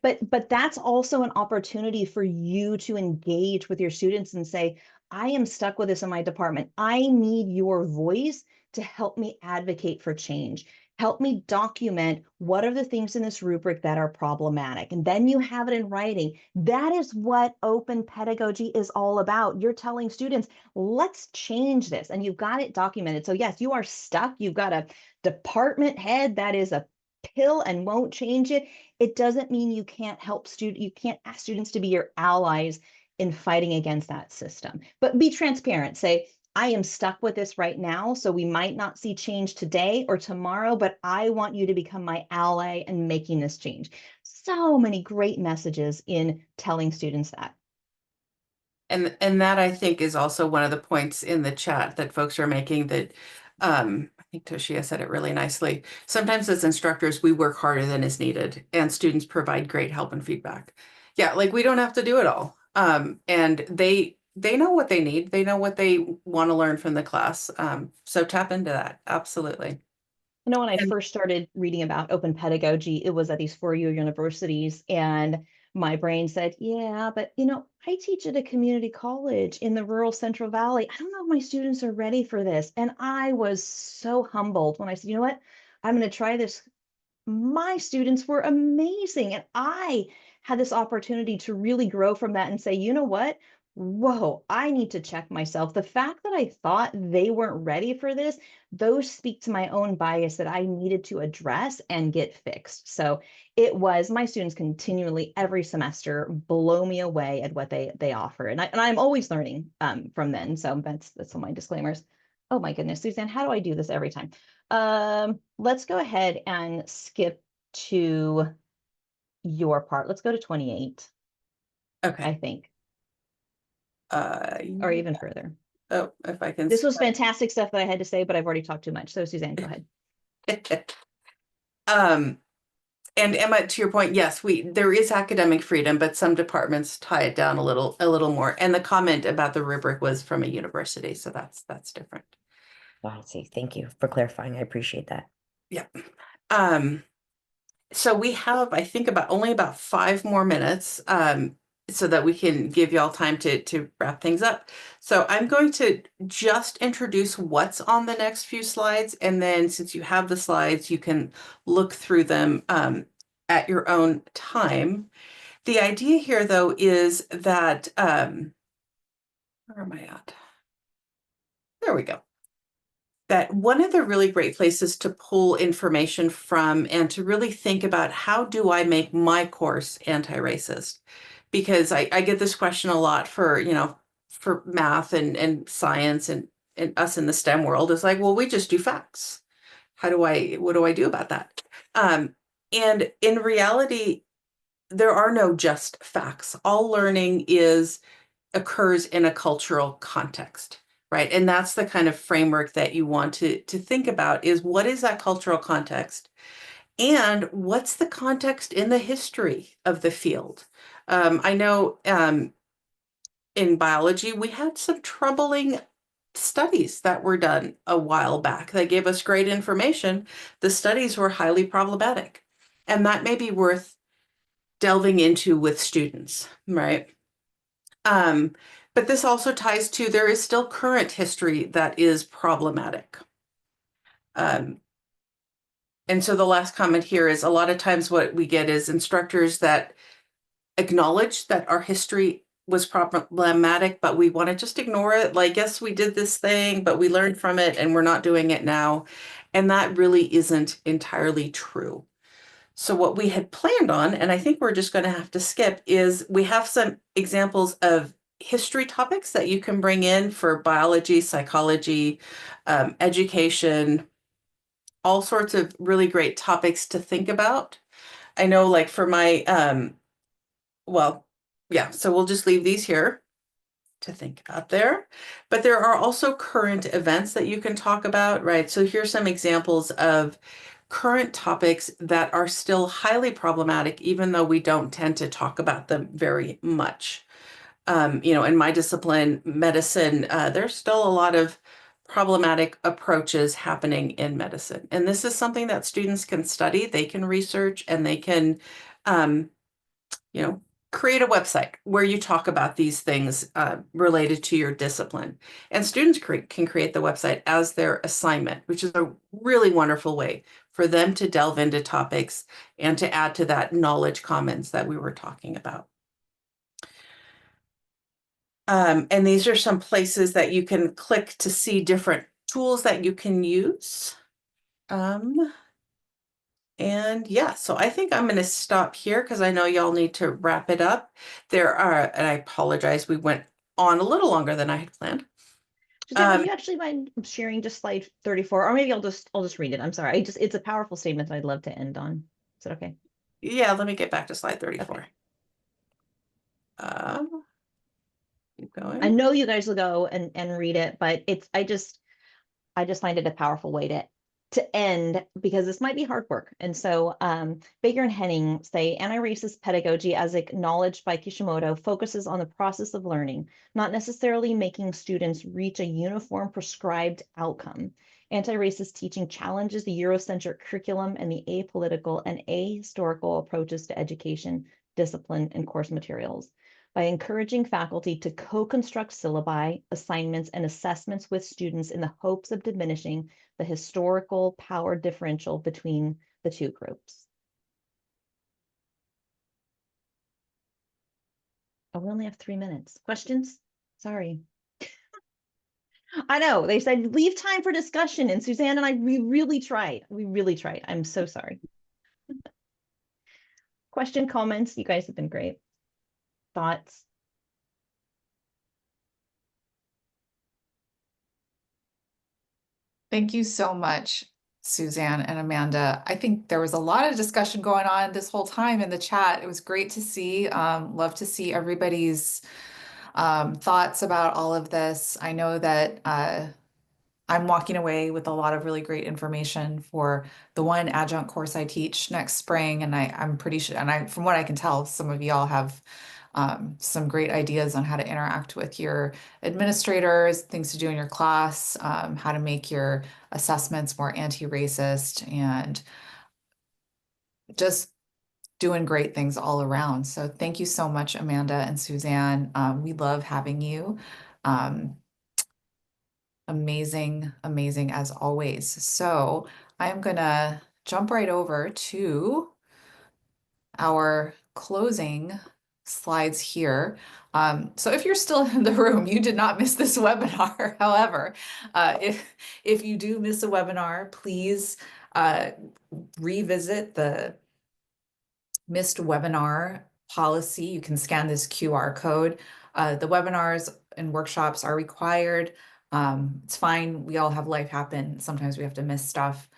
But that's also an opportunity for you to engage with your students and say, I am stuck with this in my department. I need your voice to help me advocate for change. Help me document what are the things in this rubric that are problematic. And then you have it in writing. That is what open pedagogy is all about. You're telling students, let's change this. And you've got it documented. So yes, you are stuck. You've got a department head that is a pill and won't change it. It doesn't mean you can't you can't ask students to be your allies in fighting against that system. But be transparent. Say, I am stuck with this right now, so we might not see change today or tomorrow, but I want you to become my ally in making this change. So many great messages in telling students that. And that I think is also one of the points in the chat that folks are making that I think Toshia said it really nicely. Sometimes as instructors, we work harder than is needed and students provide great help and feedback. Yeah, like we don't have to do it all. And they know what they need. They know what they want to learn from the class. So tap into that. Absolutely. You know, when I And- first started reading about open pedagogy, it was at these four-year universities, and my brain said, yeah, but I teach at a community college in the rural Central Valley. I don't know if my students are ready for this. And I was so humbled when I said, you know what, I'm going to try this. My students were amazing. And I had this opportunity to really grow from that and say, you know what? Whoa, I need to check myself. The fact that I thought they weren't ready for this, those speak to my own bias that I needed to address and get fixed. So it was my students continually every semester blow me away at what they offer. And I'm always learning from them. So that's all my disclaimers. Oh my goodness, Suzanne, how do I do this every time? Let's go ahead and skip to your part. Let's go to 28, Okay. I think, or even further. Oh, if I can. This was fantastic stuff that I had to say, but I've already talked too much. So Suzanne, go ahead. And Emma, to your point, yes, there is academic freedom, but some departments tie it down a little more. And the comment about the rubric was from a university, so that's different. Oh, I see. Thank you for clarifying. I appreciate that. Yeah. So we have, I think, only about 5 more minutes, so that we can give y'all time to wrap things up. So I'm going to just introduce what's on the next few slides, and then since you have the slides, you can look through them at your own time. The idea here, though, is that where am I at? There we go. That one of the really great places to pull information from and to really think about how do I make my course anti-racist? Because I get this question a lot for math and science and us in the STEM world. It's like, well, we just do facts. What do I do about that? And in reality, there are no just facts. All learning occurs in a cultural context. Right. And that's the kind of framework that you want to think about is what is that cultural context? And what's the context in the history of the field? I know in biology, we had some troubling studies that were done a while back that gave us great information. The studies were highly problematic. And that may be worth delving into with students, right? But this also ties to there is still current history that is problematic. And so the last comment here is a lot of times what we get is instructors that acknowledge that our history was problematic, but we want to just ignore it. Like, yes, we did this thing, but we learned from it and we're not doing it now. And that really isn't entirely true. So what we had planned on, and I think we're just going to have to skip, is we have some examples of history topics that you can bring in for biology, psychology, education, all sorts of really great topics to think about. I know, like for my, so we'll just leave these here to think about there. But there are also current events that you can talk about, right? So here's some examples of current topics that are still highly problematic, even though we don't tend to talk about them very much. In my discipline, medicine, there's still a lot of problematic approaches happening in medicine. And this is something that students can study, they can research, and they can you know, create a website where you talk about these things related to your discipline. And students can create the website as their assignment, which is a really wonderful way for them to delve into topics and to add to that knowledge commons that we were talking about. And these are some places that you can click to see different tools that you can use. And yeah, so I think I'm going to stop here because I know y'all need to wrap it up. And I apologize, we went on a little longer than I had planned. Suzanne, would you actually mind sharing just slide 34? Or maybe I'll just read it. I'm sorry. It's a powerful statement that I'd love to end on. Is that okay? Yeah, let me get back to slide 34. Okay. Keep going. I know you guys will go and read it, but I just find it a powerful way to end, because this might be hard work. And so Baker and Henning say anti-racist pedagogy, as acknowledged by Kishimoto, focuses on the process of learning, not necessarily making students reach a uniform prescribed outcome. Anti-racist teaching challenges the Eurocentric curriculum and the apolitical and ahistorical approaches to education, discipline, and course materials. By encouraging faculty to co-construct syllabi, assignments, and assessments with students in the hopes of diminishing the historical power differential between the two groups. Oh, we only have 3 minutes. Questions? Sorry. I know, they said leave time for discussion, and Suzanne and I, we really tried. We really tried. I'm so sorry. Question, comments? You guys have been great. Thoughts? Thank you so much, Suzanne and Amanda. I think there was a lot of discussion going on this whole time in the chat. It was great to see. Love to see everybody's thoughts about all of this. I know that I'm walking away with a lot of really great information for the one adjunct course I teach next spring, and I'm pretty sure, and from what I can tell, some of y'all have some great ideas on how to interact with your administrators, things to do in your class, how to make your assessments more anti-racist, and just doing great things all around. So thank you so much, Amanda and Suzanne. We love having you. Amazing, amazing as always. So I'm gonna jump right over to our closing slides here. So if you're still in the room, you did not miss this webinar. However, if you do miss a webinar, please revisit the missed webinar policy. You can scan this QR code. The webinars and workshops are required. It's fine. We all have life happen. Sometimes we have to miss stuff.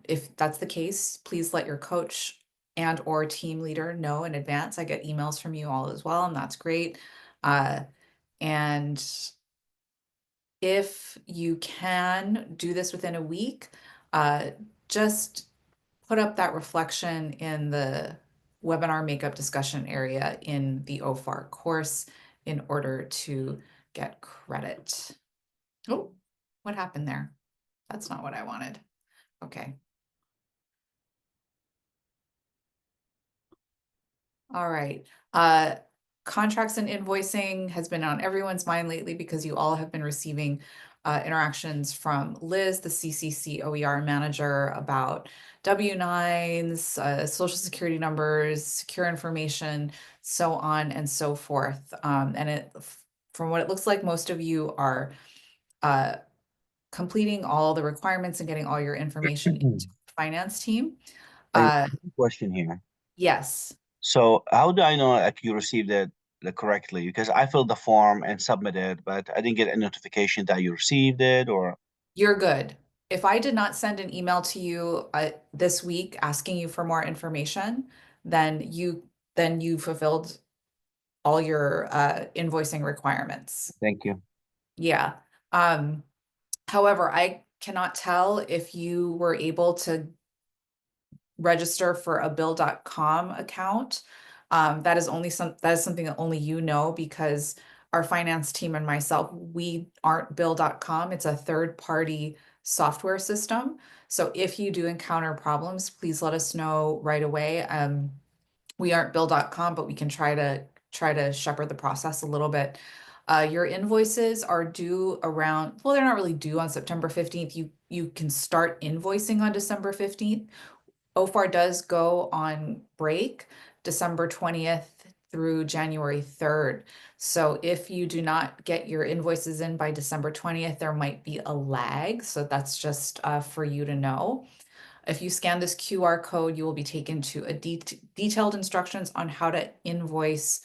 If that's the case, please let your coach and or team leader know in advance. I get emails from you all as well, and that's great. And if you can do this within a week, just put up that reflection in the webinar makeup discussion area in the OFAR course in order to get credit. Oh, what happened there? That's not what I wanted. Okay. All right. Contracts and invoicing has been on everyone's mind lately because you all have been receiving interactions from Liz, the CCC OER manager, about W-9s, social security numbers, secure information, so on and so forth. And from what it looks like, most of you are completing all the requirements and getting all your information into the finance team. I have a question here. Yes. So how do I know like you received it correctly? Because I filled the form and submitted, but I didn't get a notification that you received it, or You're good. If I did not send an email to you this week asking you for more information, then you fulfilled all your invoicing requirements. thank you. Yeah. However, I cannot tell if you were able to register for a bill.com account. That is something that only you know, because our finance team and myself, we aren't bill.com. It's a third-party software system. So if you do encounter problems, please let us know right away. We aren't bill.com, but we can try to shepherd the process a little bit. Your invoices are due around, well, they're not really due on September 15th. You can start invoicing on December 15th. OFAR does go on break December 20th through January 3rd. So if you do not get your invoices in by December 20th, there might be a lag. So that's just for you to know. If you scan this QR code, you will be taken to a detailed instructions on how to invoice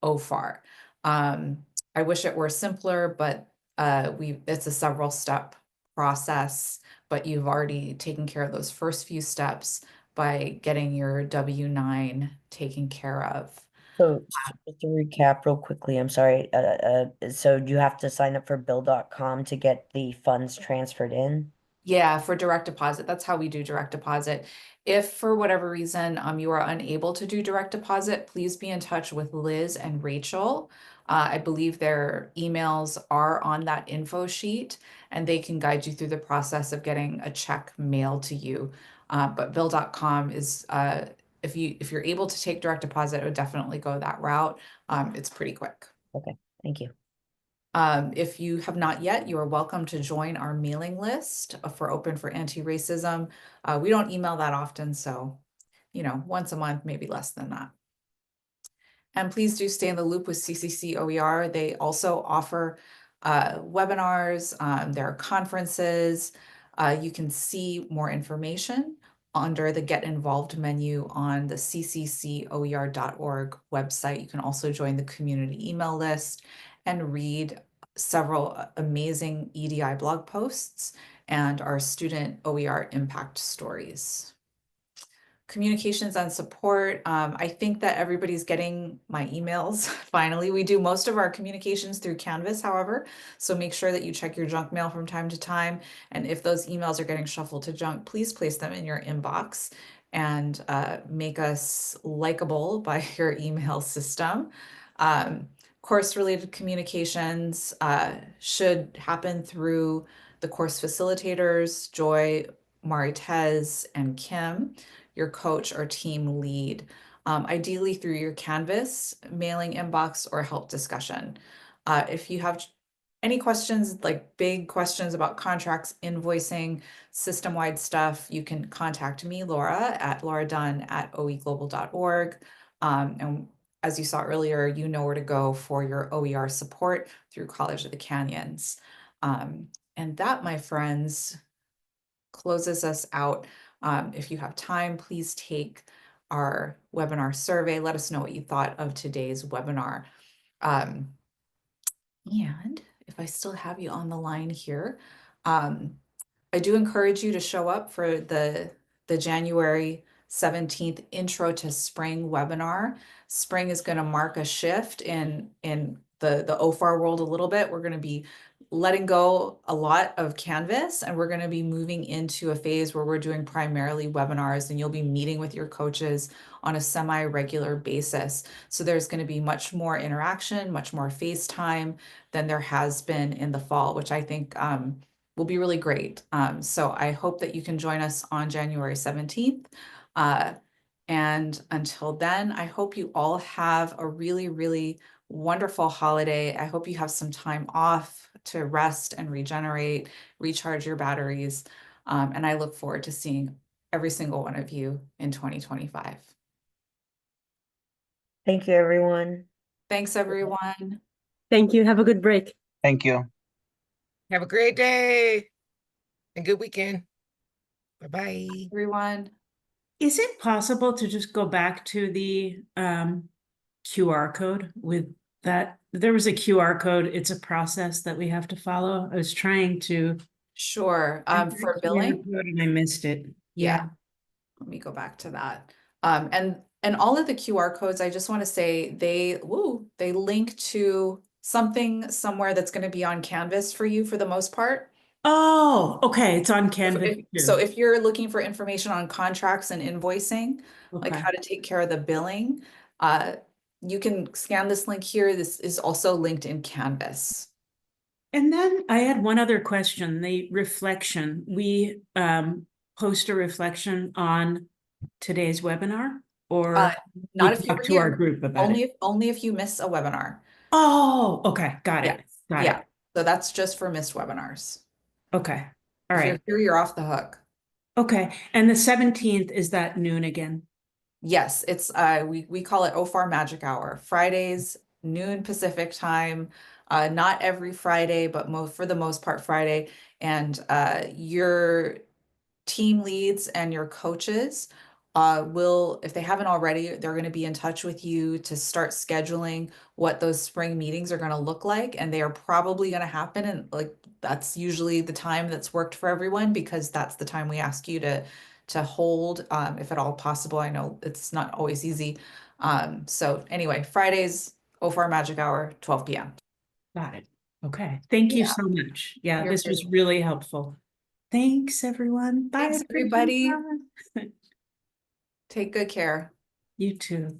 OFAR. I wish it were simpler, but it's a several step process, but you've already taken care of those first few steps by getting your W-9 taken care of. So just to recap real quickly, I'm sorry. So you have to sign up for bill.com to get the funds transferred in? Yeah, for direct deposit. That's how we do direct deposit. If for whatever reason you are unable to do direct deposit, please be in touch with Liz and Rachel. I believe their emails are on that info sheet, and they can guide you through the process of getting a check mailed to you. But bill.com is if you're able to take direct deposit, I would definitely go that route. It's pretty quick. Okay, thank you. If you have not yet, you are welcome to join our mailing list for Open for Anti-Racism. We don't email that often, so, once a month, maybe less than that. And please do stay in the loop with CCC OER. They also offer webinars, there are conferences. You can see more information under the Get Involved menu on the cccoer.org website. You can also join the community email list and read several amazing EDI blog posts and our student OER impact stories. Communications and support. I think that everybody's getting my emails. Finally, we do most of our communications through Canvas, however, so make sure that you check your junk mail from time to time. And if those emails are getting shuffled to junk, please place them in your inbox and make us likable by your email system. Course-related communications should happen through the course facilitators, Joy, Maritez, and Kim, your coach or team lead, ideally through your Canvas, mailing inbox, or help discussion. If you have any questions, like big questions about contracts, invoicing, system-wide stuff, you can contact me, Laura, at lauradunn@oeglobal.org. And as you saw earlier, you know where to go for your OER support through College of the Canyons. And that, my friends, closes us out. If you have time, please take our webinar survey. Let us know what you thought of today's webinar. And if I still have you on the line here, I do encourage you to show up for the January 17th Intro to Spring webinar. Spring is going to mark a shift in the OFAR world a little bit. We're going to be letting go a lot of Canvas, and we're going to be moving into a phase where we're doing primarily webinars, and you'll be meeting with your coaches on a semi-regular basis. So there's going to be much more interaction, much more FaceTime than there has been in the fall, which I think will be really great. So I hope that you can join us on January 17th. And until then, I hope you all have a really, really wonderful holiday. I hope you have some time off to rest and regenerate, recharge your batteries. And I look forward to seeing every single one of you in 2025. Thank you, everyone. Thanks, everyone. Thank you. Have a good break. Thank you. Have a great day and good weekend. Bye-bye. Everyone. Is it possible to just go back to the QR code with that? There was a QR code. It's a process that we have to follow. I was trying to. Sure. For billing. And I missed it. Yeah. Let me go back to that. And all of the QR codes, I just want to say they link to something somewhere that's going to be on Canvas for you for the most part. Oh, okay. It's on Canvas. So if you're looking for information on contracts and invoicing, like how to take care of the billing, you can scan this link here. This is also linked in Canvas. And then I had one other question, the reflection. We post a reflection on today's webinar. or Not we if you talk were to our here. group about it? Only if you miss a webinar. Oh, okay, got it. Yes. Got Yeah. it. So that's just for missed webinars. Okay, all If right. you're here, you're off the hook. Okay, and the 17th, is that noon again? Yes, it's we call it OFAR Magic Hour. Fridays, noon Pacific time. Not every Friday, but for the most part Friday. And your team leads and your coaches will, if they haven't already, they're going to be in touch with you to start scheduling what those spring meetings are going to look like. And they are probably going to happen. And like, that's usually the time that's worked for everyone, because that's the time we ask you to hold, if at all possible. I know it's not always easy. So anyway, Fridays, OFAR Magic Hour, 12 p.m. Got it. Okay, thank you Yeah. so much. Yeah, You're this was very really helpful. Thanks, everyone. Bye. Thanks, everybody. everyone. Take good care. You too.